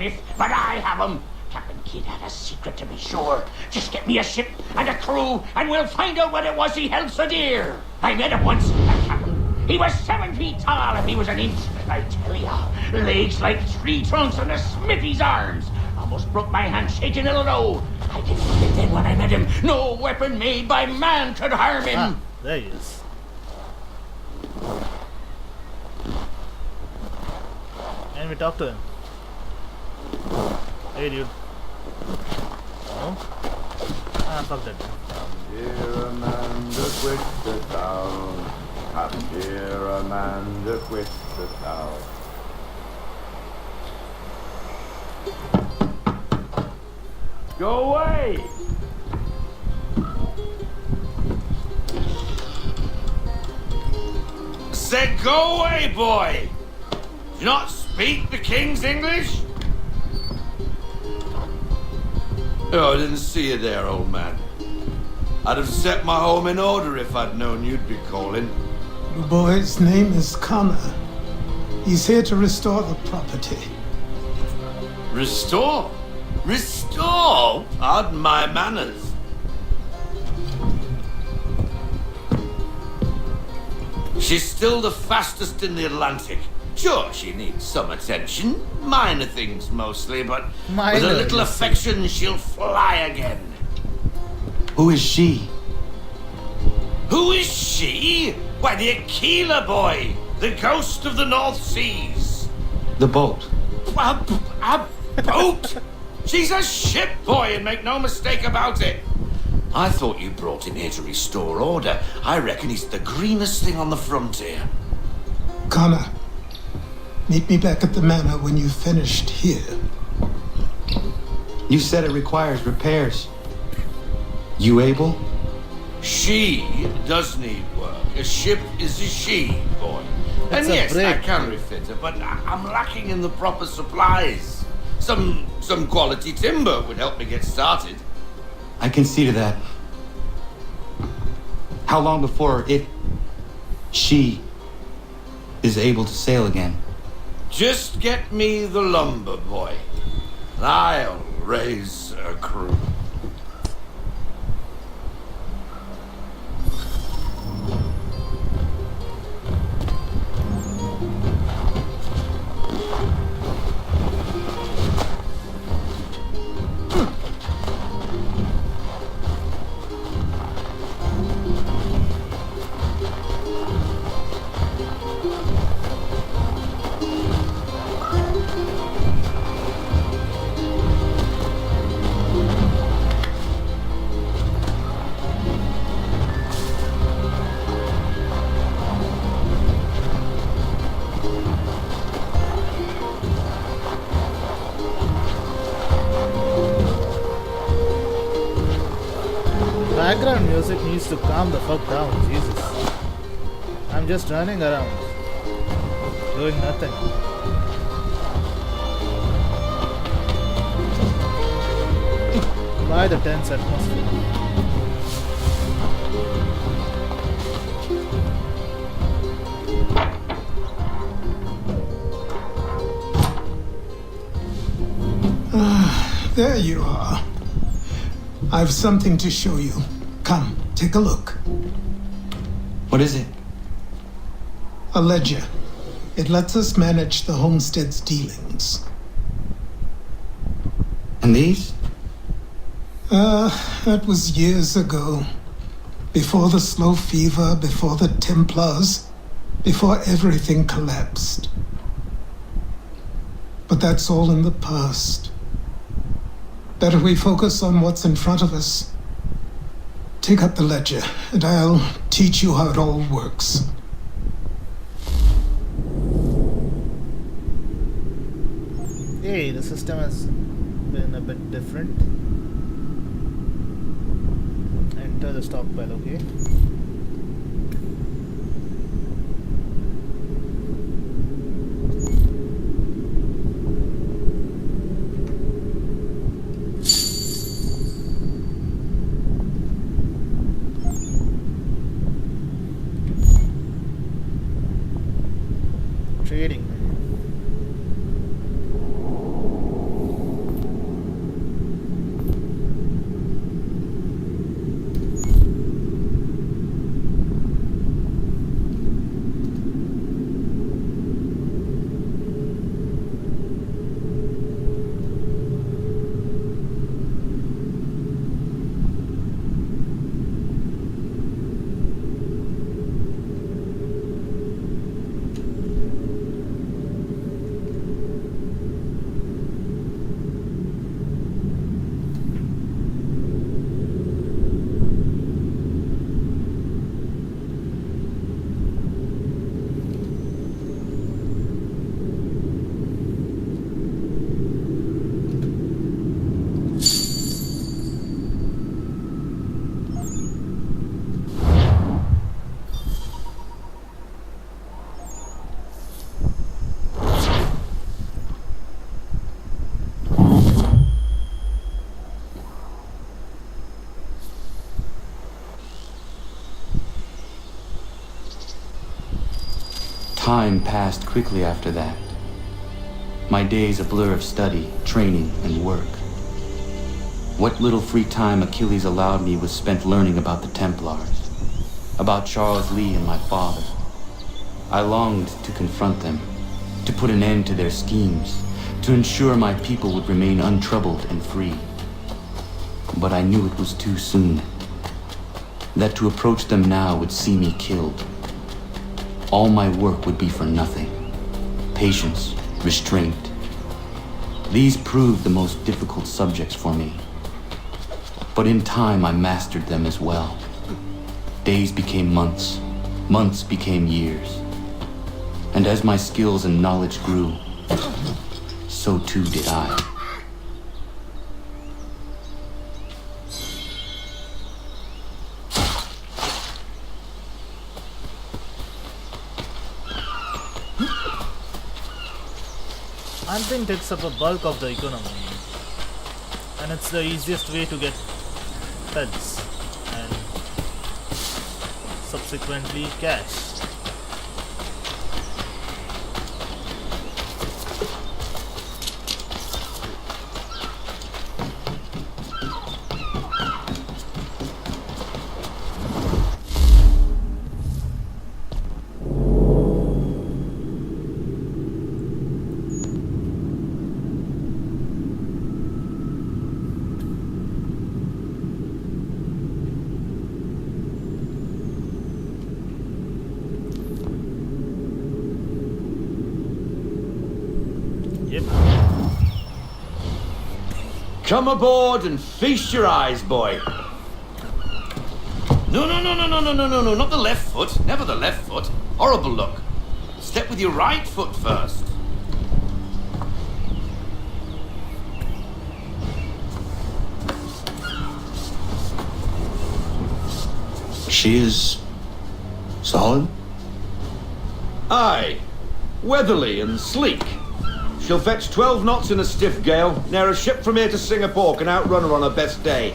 myth, but I have 'em. Captain Kidd had a secret to be sure. Just get me a ship and a crew, and we'll find out what it was he held so dear. I met him once, that captain. He was 7 feet tall if he was an inch. I tell ya, legs like tree trunks and a smithy's arms. Almost broke my hand shaking it'll know. I didn't feel it then when I met him. No weapon made by man could harm him. Ah, there he is. And we talk to him. Hey dude. No? Ah, fuck that. Dear Amanda, quit the town. Come, dear Amanda, quit the town. Go away! Said go away, boy! Do you not speak the King's English? Oh, I didn't see you there, old man. I'd have set my home in order if I'd known you'd be calling. The boy's name is Connor. He's here to restore the property. Restore? Restore? Pardon my manners. She's still the fastest in the Atlantic. Sure, she needs some attention. Minor things mostly, but with a little affection, she'll fly again. Who is she? Who is she? Why, the Achilles boy, the ghost of the North Seas. The boat. A boat? She's a ship, boy, and make no mistake about it. I thought you brought him here to restore order. I reckon he's the greenest thing on the frontier. Connor, meet me back at the manor when you've finished here. You said it requires repairs. You able? She does need work. A ship is a she, boy. It's And a yes, break. I can refit her, but I'm lacking in the proper supplies. Some quality timber would help me get started. I can see to that. How long before she is able to sail again? Just get me the lumber, boy. And I'll raise a crew. Background music needs to calm the fuck down, Jesus. I'm just running around, doing nothing. By the tense atmosphere. There you are. I've something to show you. Come, take a look. What is it? A ledger. It lets us manage the homestead's dealings. And these? That was years ago. Before the slow fever, before the Templars, before everything collapsed. But that's all in the past. Better we focus on what's in front of us. Take up the ledger, and I'll teach you how it all works. Hey, the system has been a bit different. Enter the stockpile, okay? Trading. Time passed quickly after that. My days a blur of study, training, and work. What little free time Achilles allowed me was spent learning about the Templars, about Charles Lee and my father. I longed to confront them, to put an end to their schemes, to ensure my people would remain untroubled and free. But I knew it was too soon, that to approach them now would see me killed. All my work would be for nothing. Patience, restraint. These proved the most difficult subjects for me. But in time I mastered them as well. Days became months, months became years. And as my skills and knowledge grew, so too did I. Hunting takes up a bulk of the economy, and it's the easiest way to get pelts and subsequently cash. Come aboard and feast your eyes, boy. No, not the left foot. Never the left foot. Horrible look. Step with your right foot first. She is solid? Aye. Weatherly and sleek. She'll fetch 12 knots in a stiff gale, ne'er a ship from here to Singapore can outrun her on her best day.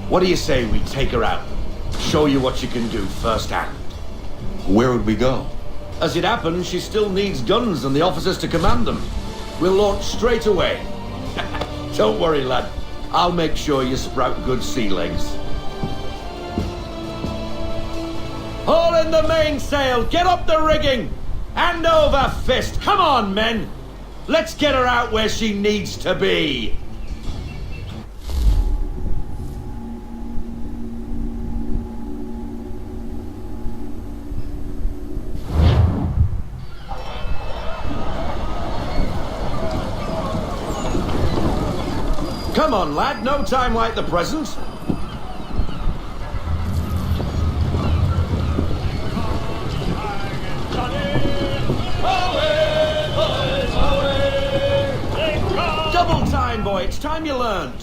What do you say we take her out? Show you what she can do firsthand. Where would we go? As it happens, she still needs guns and the officers to command them. We'll launch straight away. Don't worry, lad. I'll make sure you sprout good sea legs. Haul in the mainsail! Get up the rigging! Hand over fist! Come on, men! Let's get her out where she needs to be! Come on, lad. No time like the present. Double time, boy. It's time you learned.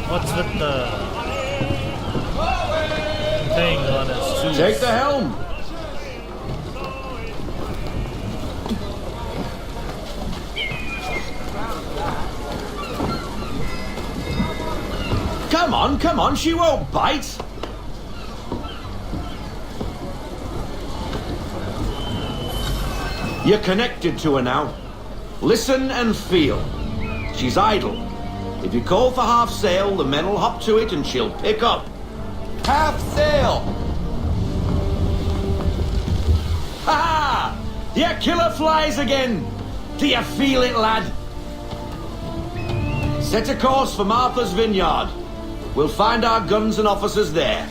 What's with the thing on his shoes? Take the helm. Come on, she won't bite. You're connected to her now. Listen and feel. She's idle. If you call for half sail, the men will hop to it and she'll pick up. Half sail! Ha! The killer flies again! Do you feel it, lad? Set a course for Martha's Vineyard. We'll find our guns and officers there.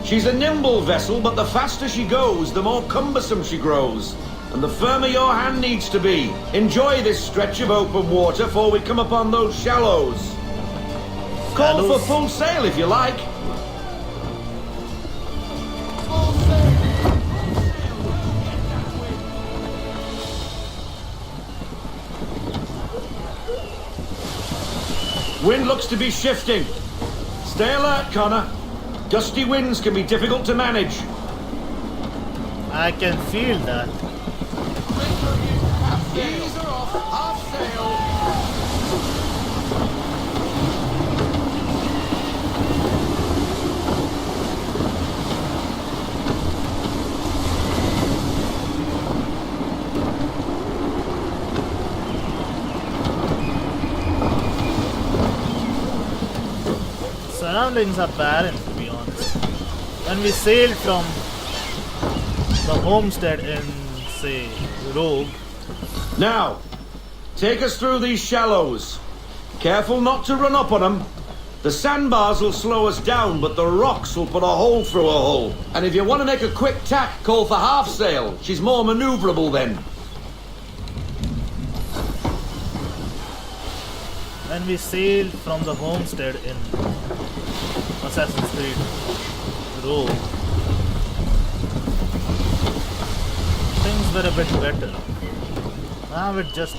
She's a nimble vessel, but the faster she goes, the more cumbersome she grows. And the firmer your hand needs to be. Enjoy this stretch of open water before we come upon those shallows. Call for full sail if you like. Wind looks to be shifting. Stay alert, Connor. Gusty winds can be difficult to manage. I can feel that. Ease her off, half sail. surroundings are barren, to be honest. When we sailed from the homestead in, say, Rogue. Now, take us through these shallows. Careful not to run up on them. The sandbars will slow us down, but the rocks will put a hole through a hole. And if you want to make a quick tack, call for half sail. She's more maneuverable then. When we sailed from the homestead in Assassin's Creed Rogue, things were a bit better. Now it just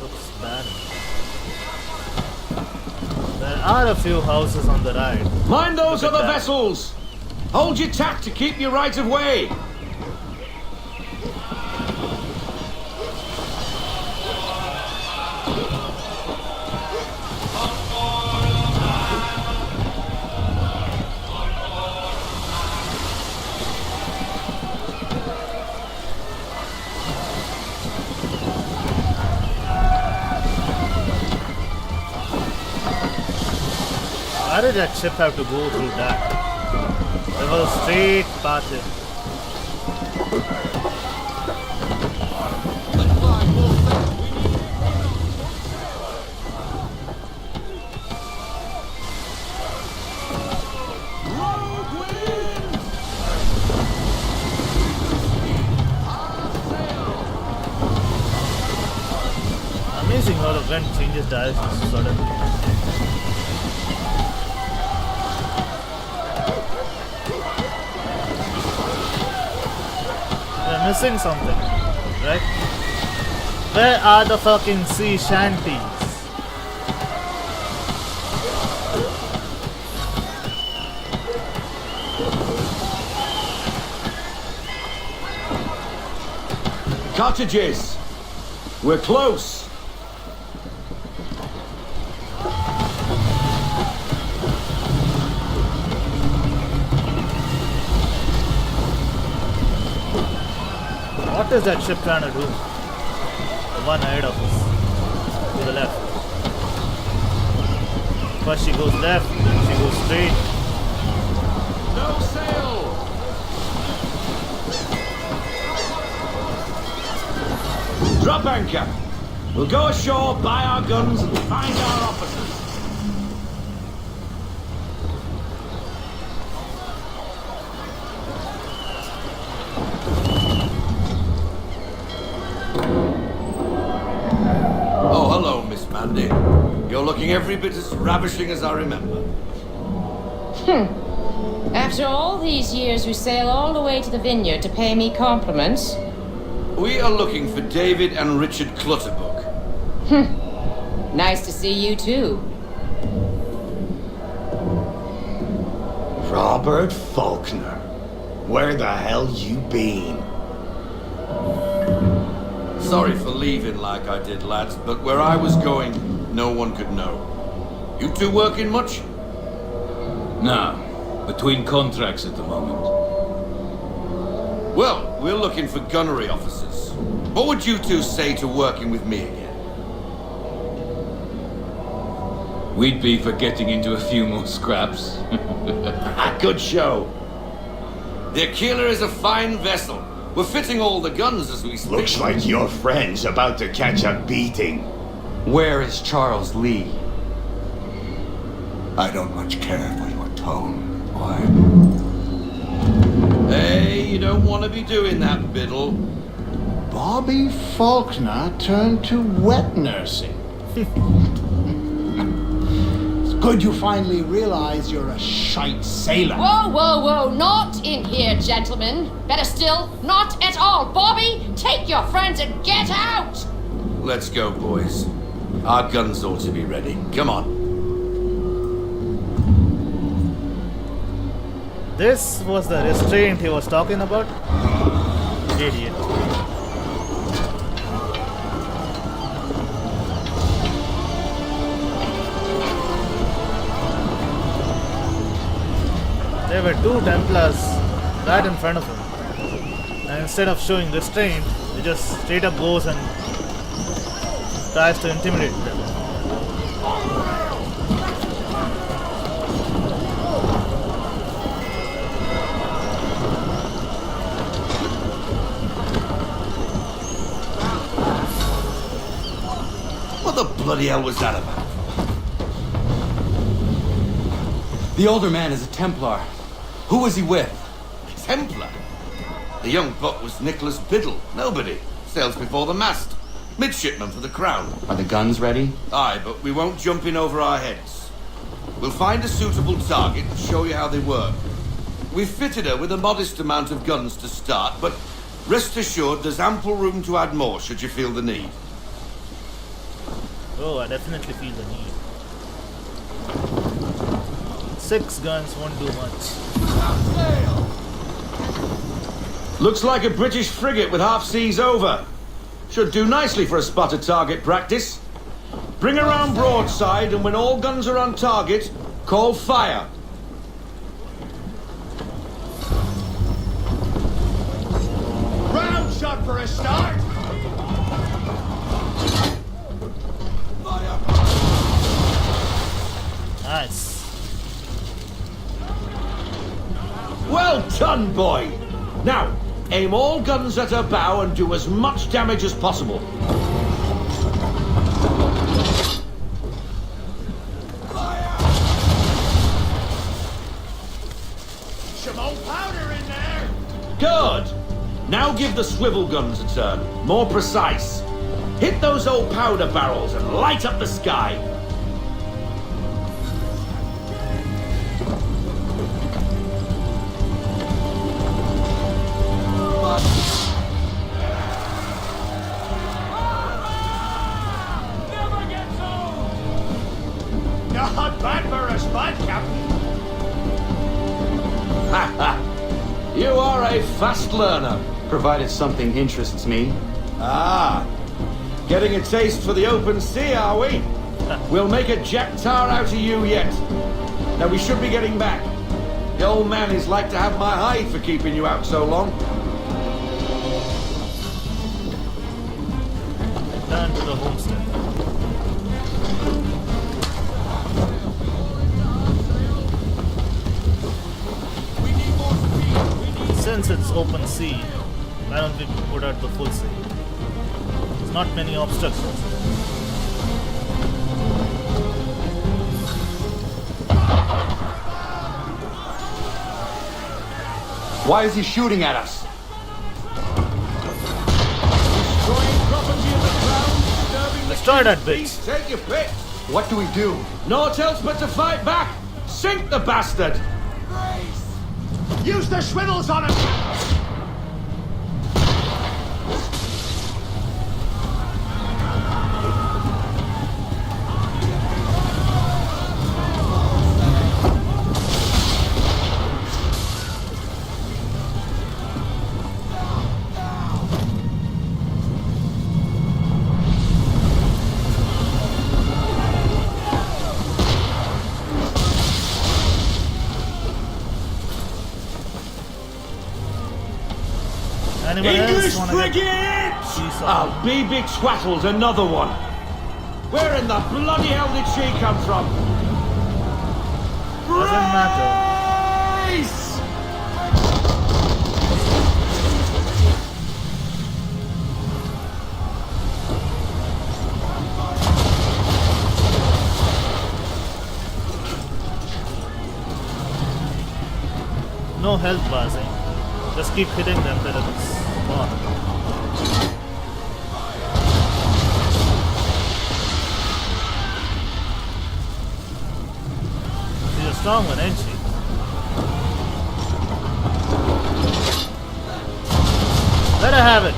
looks bad. There are a few houses on the right. Mind those other vessels! Hold your tack to keep your right of way! Why did that ship have to go through that? There was a straight path in. Amazing how the wind changes direction suddenly. We're missing something, right? Where are the fucking sea shanties? Cottages! We're close! What is that ship trying to do? The one ahead of us. To the left. First she goes left, then she goes straight. No sail! Drop anchor! We'll go ashore, buy our guns, and find our officers. Oh, hello, Miss Mandy. You're looking every bit as ravishing as I remember. After all these years, you sail all the way to the vineyard to pay me compliments? We are looking for David and Richard Clutterbuck. Nice to see you too. Robert Faulkner. Where the hell you been? Sorry for leaving like I did, lads, but where I was going, no one could know. You two working much? No. Between contracts at the moment. Well, we're looking for gunnery officers. What would you two say to working with me again? We'd be for getting into a few more scraps. Good show. The Achilles is a fine vessel. We're fitting all the guns as we speak. Looks like your friend's about to catch a beating. Where is Charles Lee? I don't much care for your tone, boy. Hey, you don't want to be doing that, Biddle. Bobby Faulkner turned to wet nursing. It's good you finally realize you're a shite sailor. Whoa, whoa, whoa, not in here, gentlemen. Better still, not at all. Bobby, take your friends and get out! Let's go, boys. Our guns ought to be ready. Come on. This was the restraint he was talking about? Idiot. There were two Templars right in front of him. And instead of showing restraint, he just straight up goes and tries to intimidate them. bloody hell was that about? The older man is a Templar. Who was he with? Templar? The young buck was Nicholas Biddle. Nobody. Sails before the mast. Midshipman for the Crown. Are the guns ready? Aye, but we won't jump in over our heads. We'll find a suitable target and show you how they work. We've fitted her with a modest amount of guns to start, but rest assured there's ample room to add more should you feel the need. Oh, I definitely feel the need. 6 guns won't do much. Looks like a British frigate with half seas over. Should do nicely for a spotted target practice. Bring around broadside, and when all guns are on target, call fire. Round shot for a start. Nice. Well done, boy. Now, aim all guns at her bow and do as much damage as possible. Some old powder in there. Good. Now give the swivel guns a turn. More precise. Hit those old powder barrels and light up the sky. Not bad for a spud, Captain. Ha ha! You are a fast learner. Provided something interests me. Ah, getting a taste for the open sea, are we? We'll make a jack tar out of you yet. Now we should be getting back. The old man is like to have my hide for keeping you out so long. Return to the homestead. Since it's open sea, why don't we put out the full sail? There's not many obstacles. Why is he shooting at us? Destroy that bitch. Take your pick. What do we do? Naught else but to fight back. Sink the bastard. Use the swivels on him. English frigate! Ah, BB Twattle's another one. Where in the bloody hell did she come from? Doesn't matter. Brace! No health bars, eh? Just keep hitting them till it's gone. She's a strong one, ain't she? Let her have it.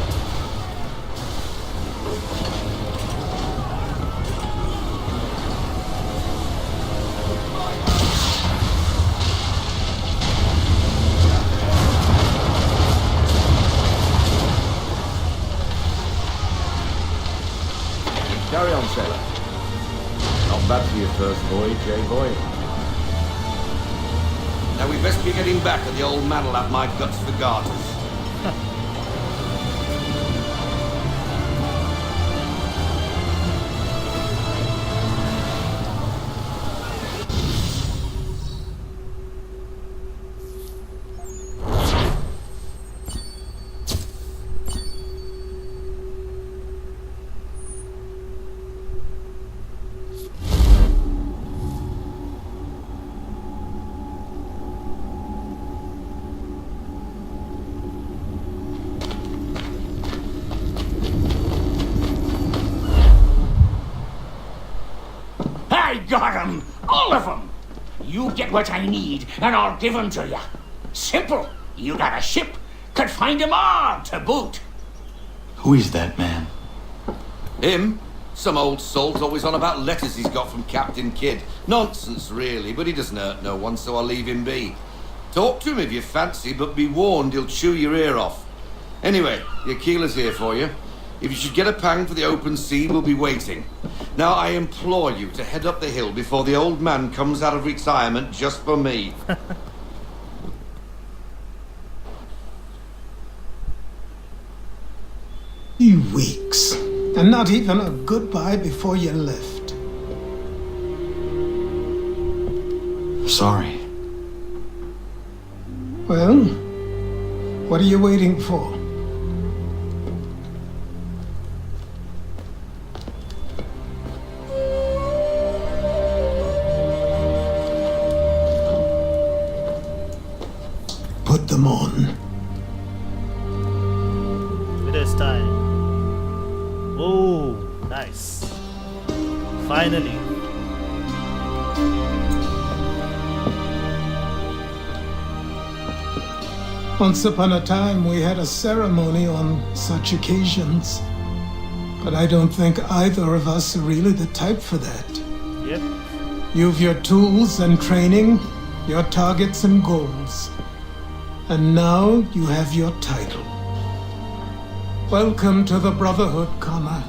Carry on, sailor. Not bad for your first voyage, eh, boy? Now we best be getting back, or the old man'll have my guts for garters. got 'em! All of 'em! You get what I need, and I'll give 'em to you. Simple. You got a ship, could find 'em all to boot. Who is that man? Him? Some old salt's always on about letters he's got from Captain Kidd. Nonsense, really, but he doesn't hurt no one, so I'll leave him be. Talk to him if you fancy, but be warned he'll chew your ear off. Anyway, the Achilles here for you. If you should get a pang for the open sea, we'll be waiting. Now, I implore you to head up the hill before the old man comes out of retirement just for me. 3 weeks, and not even a goodbye before you left. Sorry. Well, what are you waiting for? Put them on. It is time. Oh, nice. Finally. Once upon a time, we had a ceremony on such occasions. But I don't think either of us are really the type for that. Yep. You've your tools and training, your targets and goals. And now you have your title. Welcome to the Brotherhood, Connor.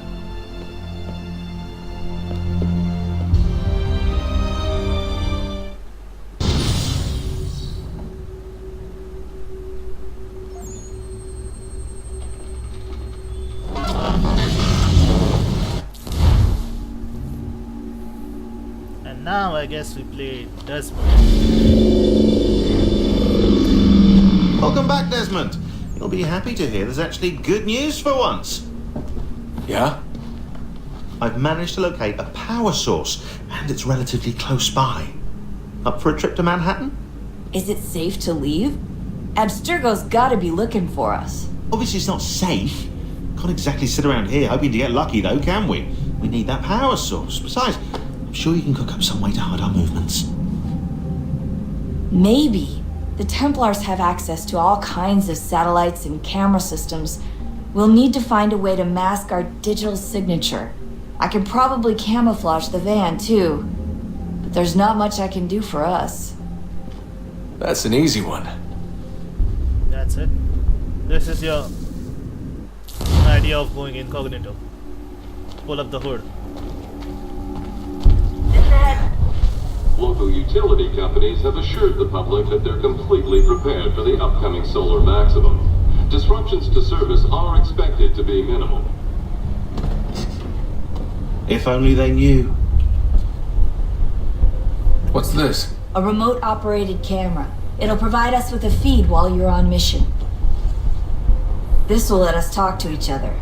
And now I guess we play Desmond. Welcome back, Desmond. You'll be happy to hear there's actually good news for once. Yeah? I've managed to locate a power source, and it's relatively close by. Up for a trip to Manhattan? Is it safe to leave? Abstergo's gotta be looking for us. Obviously it's not safe. Can't exactly sit around here hoping to get lucky though, can we? We need that power source. Besides, I'm sure you can cook up some way to hide our movements. Maybe. The Templars have access to all kinds of satellites and camera systems. We'll need to find a way to mask our digital signature. I can probably camouflage the van, too. But there's not much I can do for us. That's an easy one. That's it. This is your idea of going incognito. Pull up the hood. Local utility companies have assured the public that they're completely prepared for the upcoming solar maximum. Disruptions to service are expected to be minimal. If only they knew. What's this? A remote-operated camera. It'll provide us with a feed while you're on mission. This will let us talk to each other.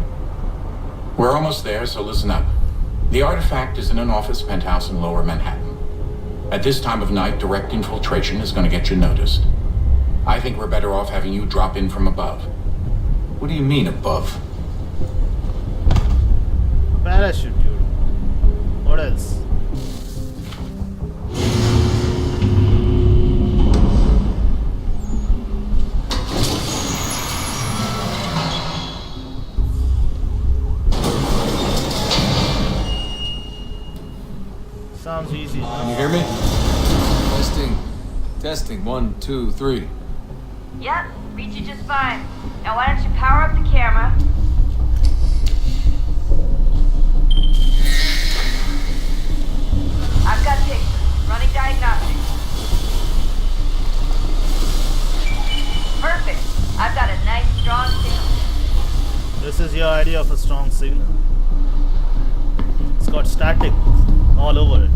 We're almost there, so listen up. The artifact is in an office penthouse in Lower Manhattan. At this time of night, direct infiltration is going to get you noticed. I think we're better off having you drop in from above. What do you mean, above? Parachute, dude. What else? Sounds easy. Can you hear me? Testing. 1, 2, 3. Yep, reach you just fine. Now why don't you power up the camera? I've got pictures. Running diagnostics. Perfect. I've got a nice strong signal. This is your idea of a strong signal. It's got static all over it.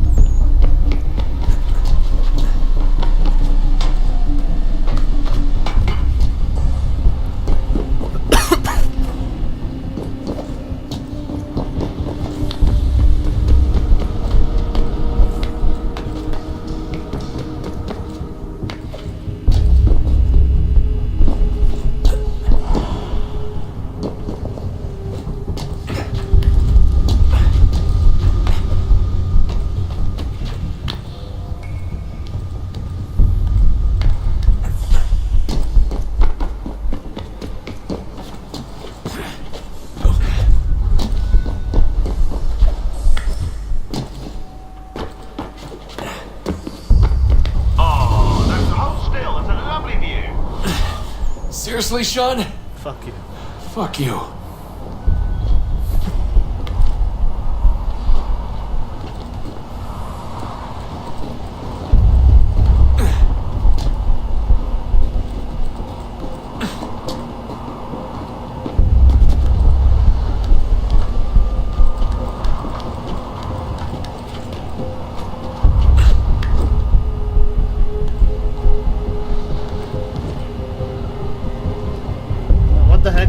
Seriously, Sean? Fuck you. Fuck you. What the heck?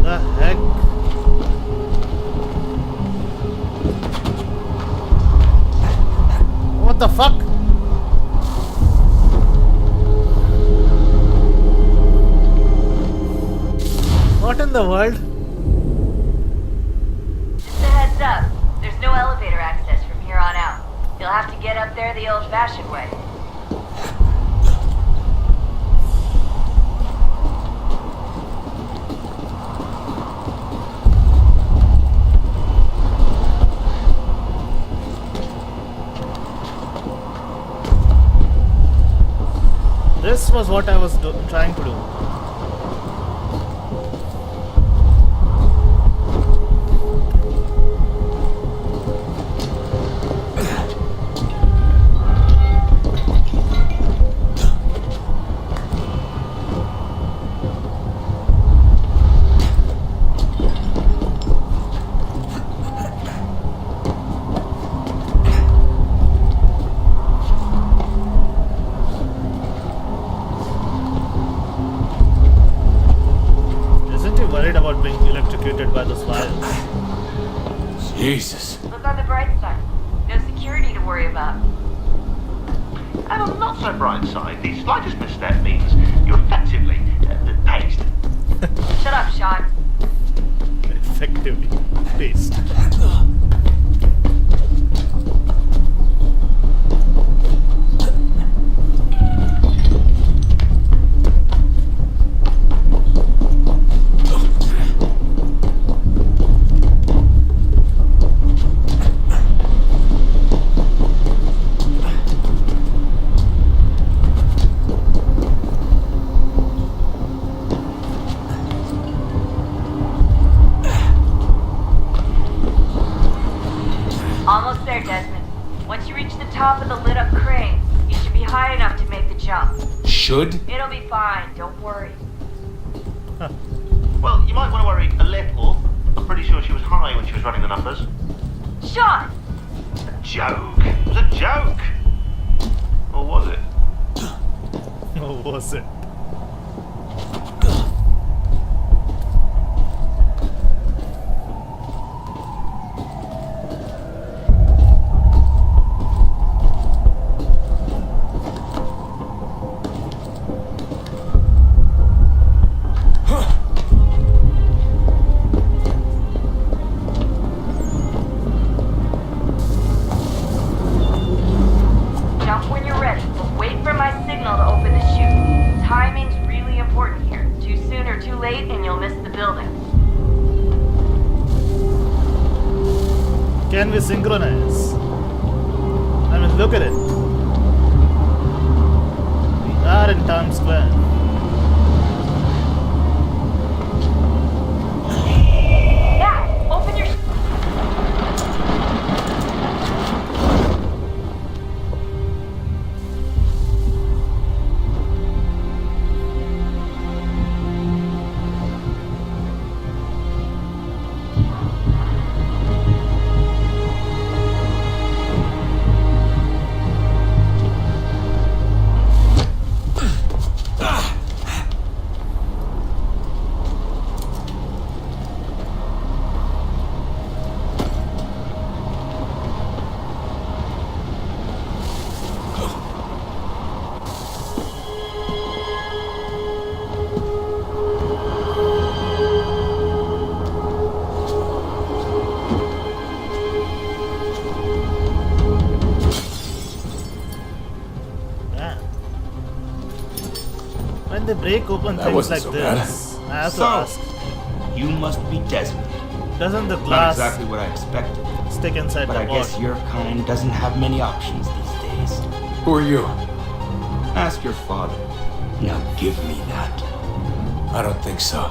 The heck? What the fuck? What in the world? Just a heads up. There's no elevator access from here on out. You'll have to get up there the old-fashioned way. This was what I was trying to do. Isn't he worried about being electrocuted by those wires? Jesus. Look on the bright side. No security to worry about. And on the not so bright side, the slightest misstep means you're effectively paced. Shut up, Sean. Effectively paced. Almost there, Desmond. Once you reach the top of the lit-up crane, you should be high enough to make the jump. Should? It'll be fine, don't worry. Well, you might want to worry a little. I'm pretty sure she was high when she was running the numbers. Sean! A joke. It was a joke. Or was it? Or was it? Jump when you're ready, but wait for my signal to open the chute. Timing's really important here. Too soon or too late and you'll miss the building. Can we synchronize? I mean, look at it. We are in Times Square. Now, open your... they break open That things wasn't like so this? bad. I have to So, ask. you must be Desmond. Doesn't the Not glass exactly what I expected, stick inside but the I guess pot? your kind doesn't have many options these days. Who are you? Ask your father. Now give me that. I don't think so.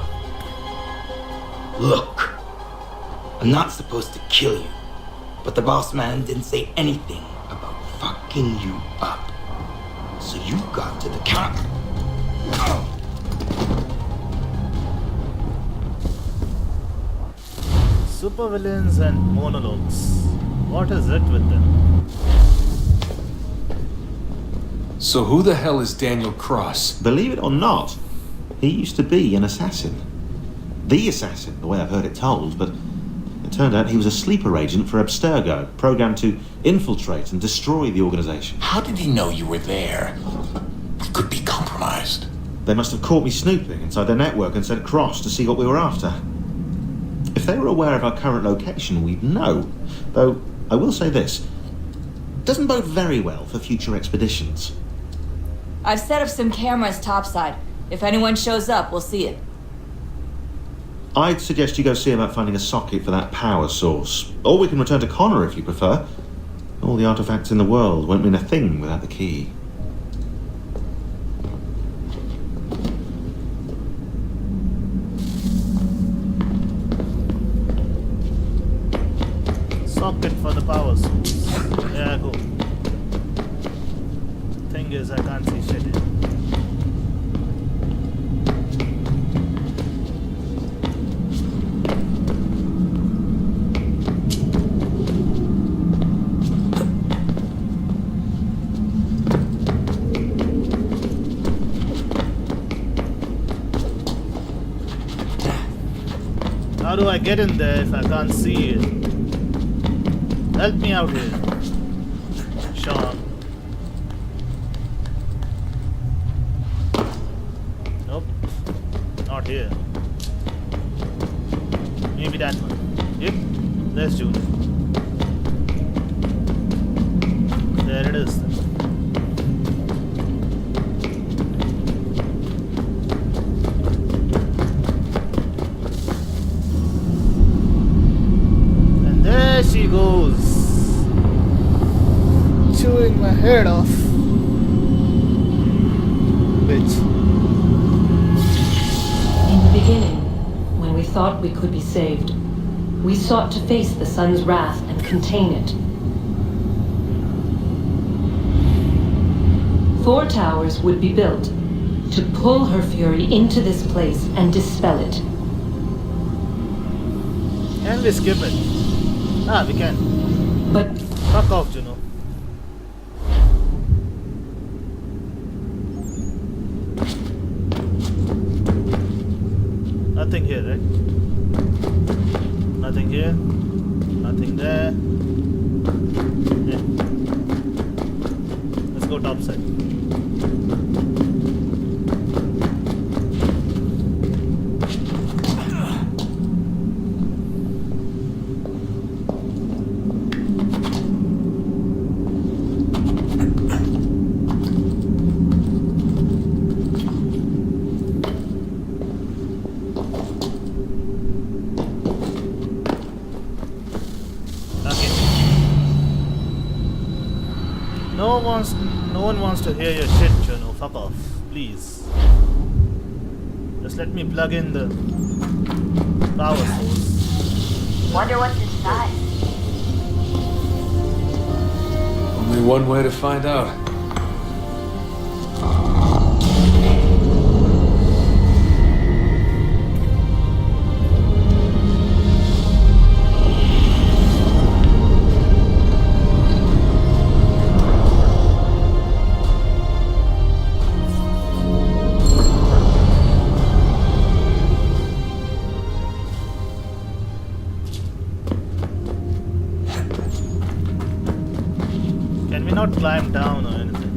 Look, I'm not supposed to kill you, but the boss man didn't say anything about fucking you up. So you got to the counter. Supervillains and monologues. What is it with them? So who the hell is Daniel Cross? Believe it or not, he used to be an assassin. The assassin, the way I've heard it told, but it turned out he was a sleeper agent for Abstergo, programmed to infiltrate and destroy the organization. How did he know you were there? We could be compromised. They must have caught me snooping inside their network and sent Cross to see what we were after. If they were aware of our current location, we'd know. Though, I will say this. It doesn't bode very well for future expeditions. I've set up some cameras topside. If anyone shows up, we'll see it. I'd suggest you go see about finding a socket for that power source. Or we can return to Connor if you prefer. All the artifacts in the world won't mean a thing without the key. Socket for the power source. Yeah, go. Thing is, I can't see shit here. How do I get in there if I can't see it? Help me out here, Sean. Nope, not here. Maybe that one. Yep, there's June. There it is. And there she goes, chewing my head off. Bitch. In the beginning, when we thought we could be saved, we sought to face the sun's wrath and contain it. 4 towers would be built to pull her fury into this place and dispel it. Can we skip it? Ah, we can. But fuck off, Juno. Nothing here, right? Nothing here. Nothing there. Yeah. Let's go topside. No one wants to hear your shit, Juno. Fuck off, please. Just let me plug in the power source. Wonder what's inside. Only one way to find out. Not climb down or anything.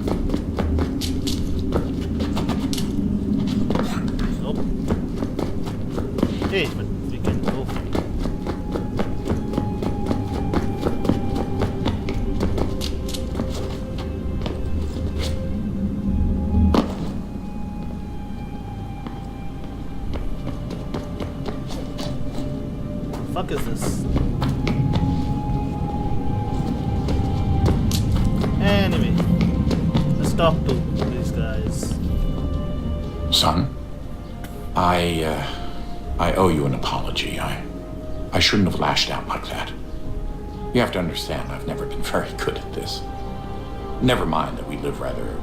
Nope. Hey, but we can go for it. guys. Anyway, let's talk to these guys. Son, I owe you an apology. I shouldn't have lashed out like that. You have to understand, I've never been very good at this. Never mind that we live rather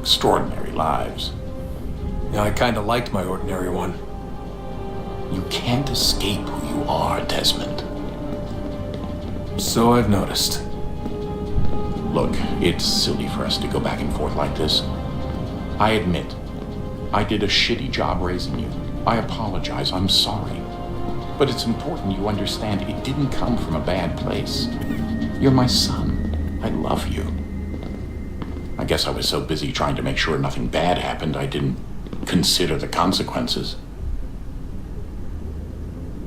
extraordinary lives. Yeah, I kinda liked my ordinary one. You can't escape who you are, Desmond. So I've noticed. Look, it's silly for us to go back and forth like this. I admit, I did a shitty job raising you. I apologize, I'm sorry. But it's important you understand it didn't come from a bad place. You're my son. I love you. I guess I was so busy trying to make sure nothing bad happened, I didn't consider the consequences.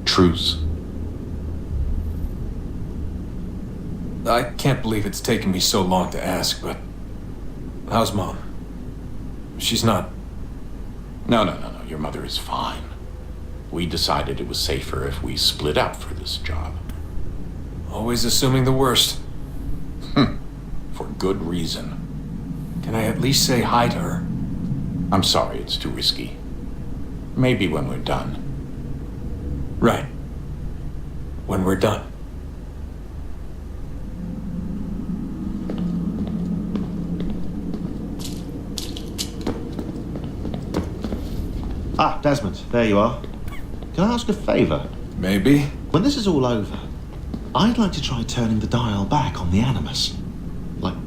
Truce. I can't believe it's taken me so long to ask, but how's Mom? She's not... No. Your mother is fine. We decided it was safer if we split up for this job. Always assuming the worst. For good reason. Can I at least say hi to her? I'm sorry, it's too risky. Maybe when we're done. Right. When we're done. Ah, Desmond, there you are. Can I ask a favour? Maybe. When this is all over, I'd like to try turning the dial back on the Animus. Like,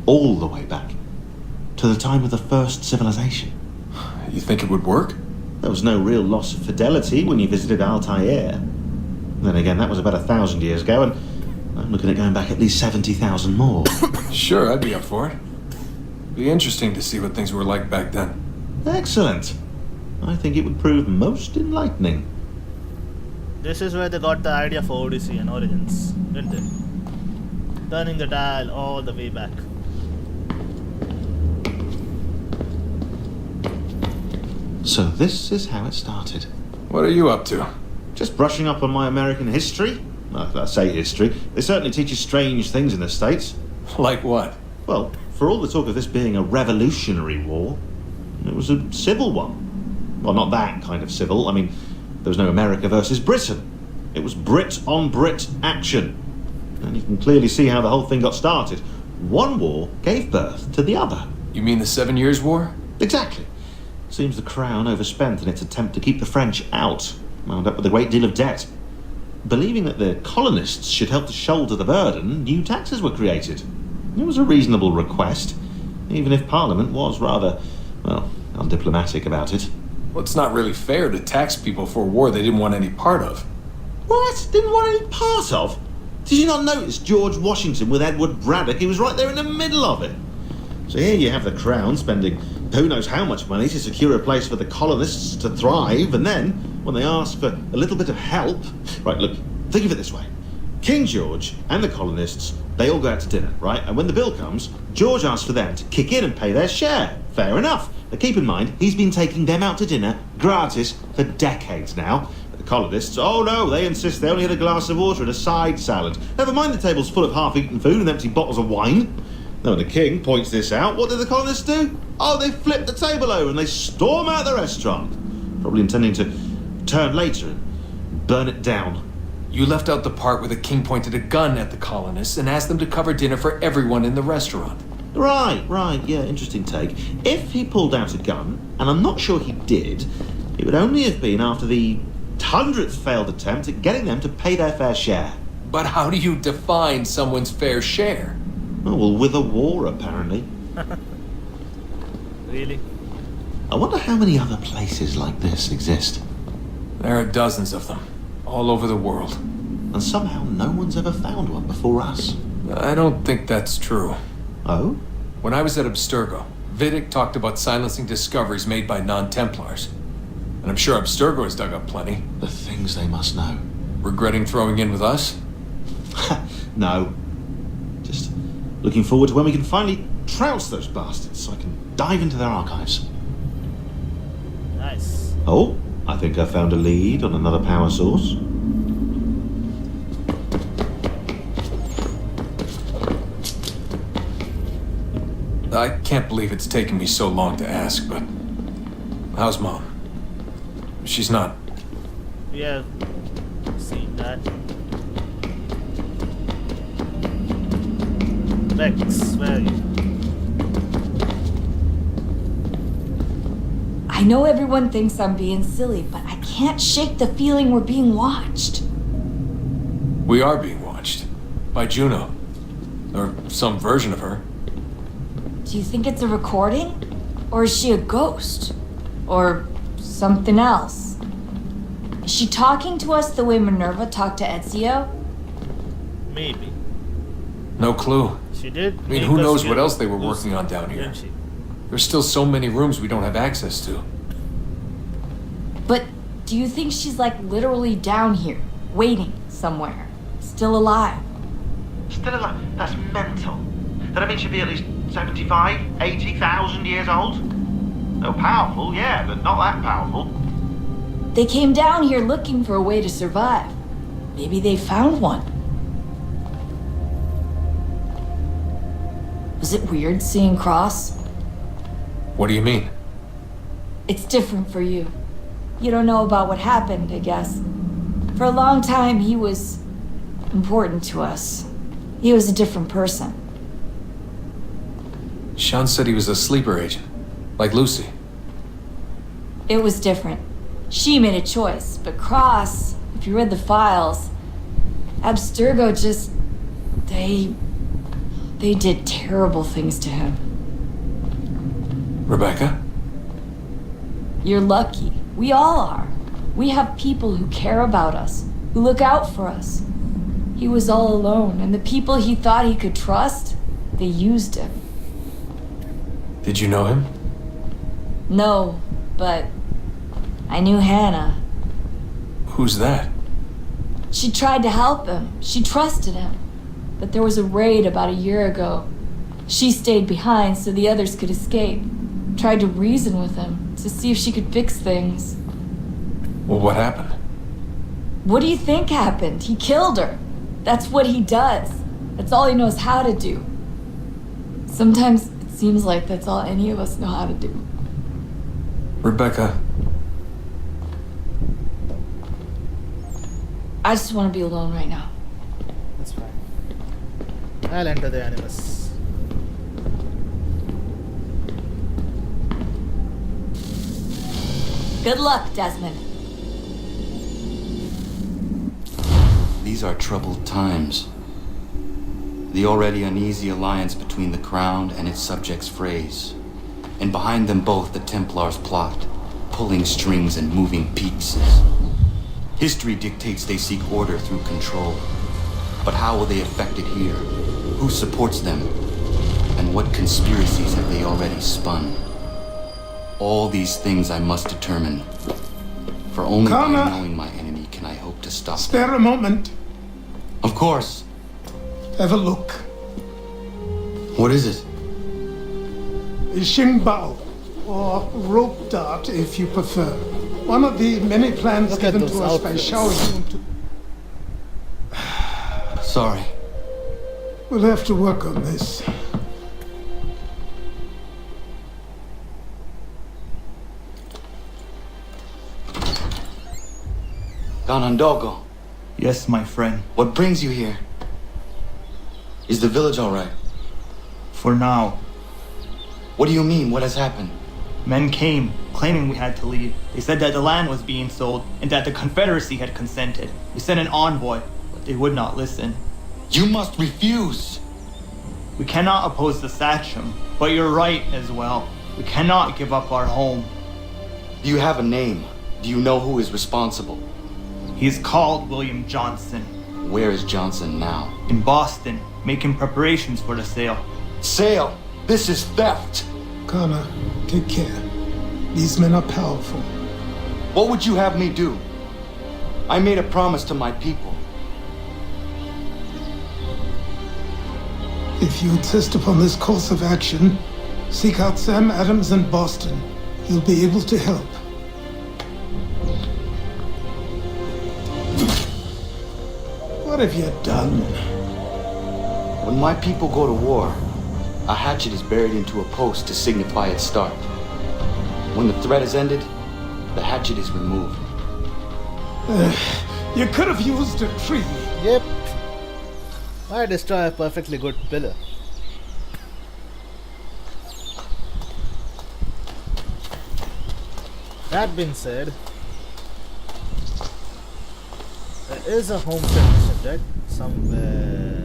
all the way back. To the time of the first civilization. You think it would work? There was no real loss of fidelity when you visited Altair. Then again, that was about 1,000 years ago, and I'm looking at going back at least 70,000 more. Sure, I'd be up for it. Be interesting to see what things were like back then. Excellent. I think it would prove most enlightening. This is where they got the idea for Odyssey and Origins, didn't they? Turning the dial all the way back. So this is how it started. What are you up to? Just brushing up on my American history. Well, I say history. They certainly teach you strange things in the States. Like what? Well, for all the talk of this being a revolutionary war, it was a civil one. Well, not that kind of civil. I mean, there was no America versus Britain. It was Brit on Brit action. And you can clearly see how the whole thing got started. One war gave birth to the other. You mean the 7 Years' War? Exactly. Seems the Crown overspent in its attempt to keep the French out, wound up with a great deal of debt. Believing that the colonists should help to shoulder the burden, new taxes were created. It was a reasonable request, even if Parliament was rather, well, undiplomatic about it. Well, it's not really fair to tax people for a war they didn't want any part of. What? Didn't want any part of? Did you not notice George Washington with Edward Braddock? He was right there in the middle of it. So here you have the Crown spending who knows how much money to secure a place for the colonists to thrive, and then, when they ask for a little bit of help... Right, look, think of it this way. King George and the colonists, they all go out to dinner, right? And when the bill comes, George asks for them to kick in and pay their share. Fair enough. But keep in mind, he's been taking them out to dinner gratis for decades now. But the colonists, oh no, they insist they only had a glass of water and a side salad. Never mind the tables full of half-eaten food and empty bottles of wine. Now, when the king points this out, what do the colonists do? Oh, they flip the table over and they storm out the restaurant. Probably intending to return later and burn it down. You left out the part where the king pointed a gun at the colonists and asked them to cover dinner for everyone in the restaurant. Right, yeah, interesting take. If he pulled out a gun, and I'm not sure he did, it would only have been after the 100th failed attempt at getting them to pay their fair share. But how do you define someone's fair share? Oh, well, with a war, apparently. Really? I wonder how many other places like this exist. There are dozens of them, all over the world. And somehow no one's ever found one before us. I don't think that's true. Oh? When I was at Abstergo, Vidic talked about silencing discoveries made by non-Templars. And I'm sure Abstergo has dug up plenty. The things they must know. Regretting throwing in with us? No. Just looking forward to when we can finally trounce those bastards so I can dive into their archives. Nice. Oh, I think I found a lead on another power source. I can't believe it's taken me so long to ask, but how's Mom? She's not... Yeah, seen that. Rex, where are you? I know everyone thinks I'm being silly, but I can't shake the feeling we're being watched. We are being watched. By Juno. Or some version of her. Do you think it's a recording? Or is she a ghost? Or something else? Is she talking to us the way Minerva talked to Ezio? Maybe. No clue. She did. I mean, who knows what else they were working on down here? There's still so many rooms we don't have access to. But do you think she's like literally down here, waiting somewhere, still alive? Still alive? That's mental. That means she'd be at least 75, 80,000 years old? Oh, powerful, yeah, but not that powerful. They came down here looking for a way to survive. Maybe they found one. Was it weird seeing Cross? What do you mean? It's different for you. You don't know about what happened, I guess. For a long time, he was important to us. He was a different person. Sean said he was a sleeper agent. Like Lucy. It was different. She made a choice, but Cross, if you read the files, Abstergo just... They did terrible things to him. Rebecca? You're lucky. We all are. We have people who care about us, who look out for us. He was all alone, and the people he thought he could trust, they used him. Did you know him? No, but I knew Hannah. Who's that? She tried to help him. She trusted him. But there was a raid about a year ago. She stayed behind so the others could escape. Tried to reason with him to see if she could fix things. Well, what happened? What do you think happened? He killed her. That's what he does. That's all he knows how to do. Sometimes it seems like that's all any of us know how to do. Rebecca. I just want to be alone right now. That's fine. I'll enter the Animus. Good luck, Desmond. These are troubled times. The already uneasy alliance between the Crown and its subjects frays. And behind them both the Templars plot, pulling strings and moving pieces. History dictates they seek order through control. But how will they affect it here? Who supports them? And what conspiracies have they already spun? All these things I must determine. For only by knowing my enemy can I hope to stop them. Spare a moment. Of course. Have a look. What is it? Xingbao, or rope dart if you prefer. One of the many plans given to us by Shao Yun to... Sorry. We'll have to work on this. Ganondogo. Yes, my friend. What brings you here? Is the village all right? For now. What do you mean? What has happened? Men came, claiming we had to leave. They said that the land was being sold, and that the Confederacy had consented. We sent an envoy, but they would not listen. You must refuse! We cannot oppose the Sachem, but you're right as well. We cannot give up our home. Do you have a name? Do you know who is responsible? He is called William Johnson. Where is Johnson now? In Boston, making preparations for the sale. Sale? This is theft! Connor, take care. These men are powerful. What would you have me do? I made a promise to my people. If you insist upon this course of action, seek out Sam Adams in Boston. He'll be able to help. What have you done? When my people go to war, A hatchet is buried into a post to signify its start. When the thread is ended, the hatchet is removed. You could have used a tree. Yep. Why destroy a perfectly good pillar? That being said, there is a homestead mission, right? Somewhere.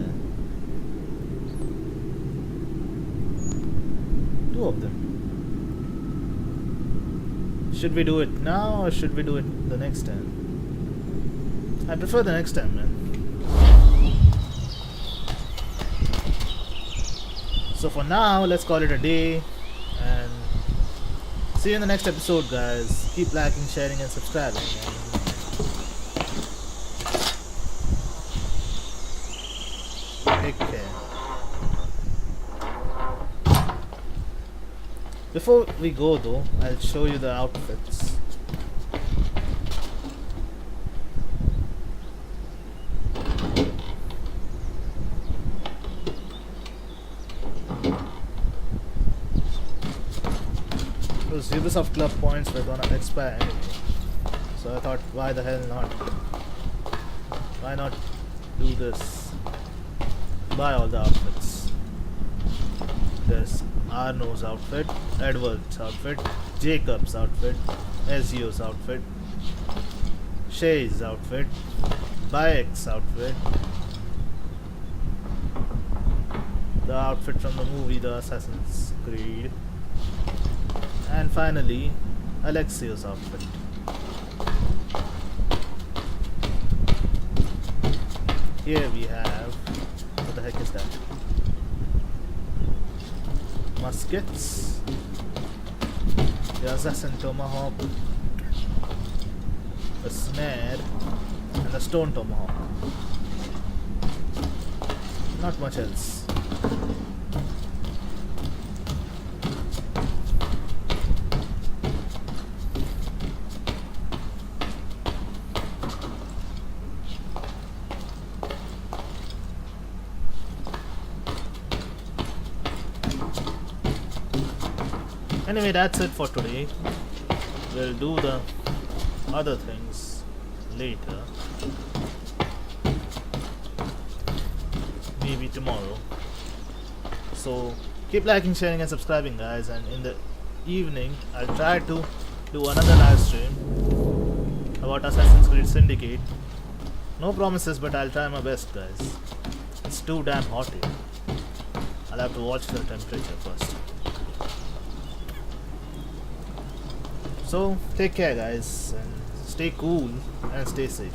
2 of them. Should we do it now or should we do it the next time? I prefer the next time, man. So for now, let's call it a day and see you in the next episode, guys. Keep liking, sharing and subscribing. Take care. Before we go though, I'll show you the outfits. Those Ubisoft Club points were gonna expire anyway. So I thought, why the hell not? Why not do this? Buy all the outfits. There's Arno's outfit, Edward's outfit, Jacob's outfit, Ezio's outfit, Shay's outfit, Bayek's outfit, the outfit from the movie The Assassin's Creed, and finally Alexio's outfit. Here we have, what the heck is that? Muskets, the assassin tomahawk, a snare, and a stone tomahawk. Not much else. Anyway, that's it for today. We'll do the other things later. Maybe tomorrow. So keep liking, sharing and subscribing, guys, and in the evening I'll try to do another live stream about Assassin's Creed Syndicate. No promises, but I'll try my best, guys. It's too damn hot here. I'll have to watch the temperature first. So take care, guys, and stay cool and stay safe.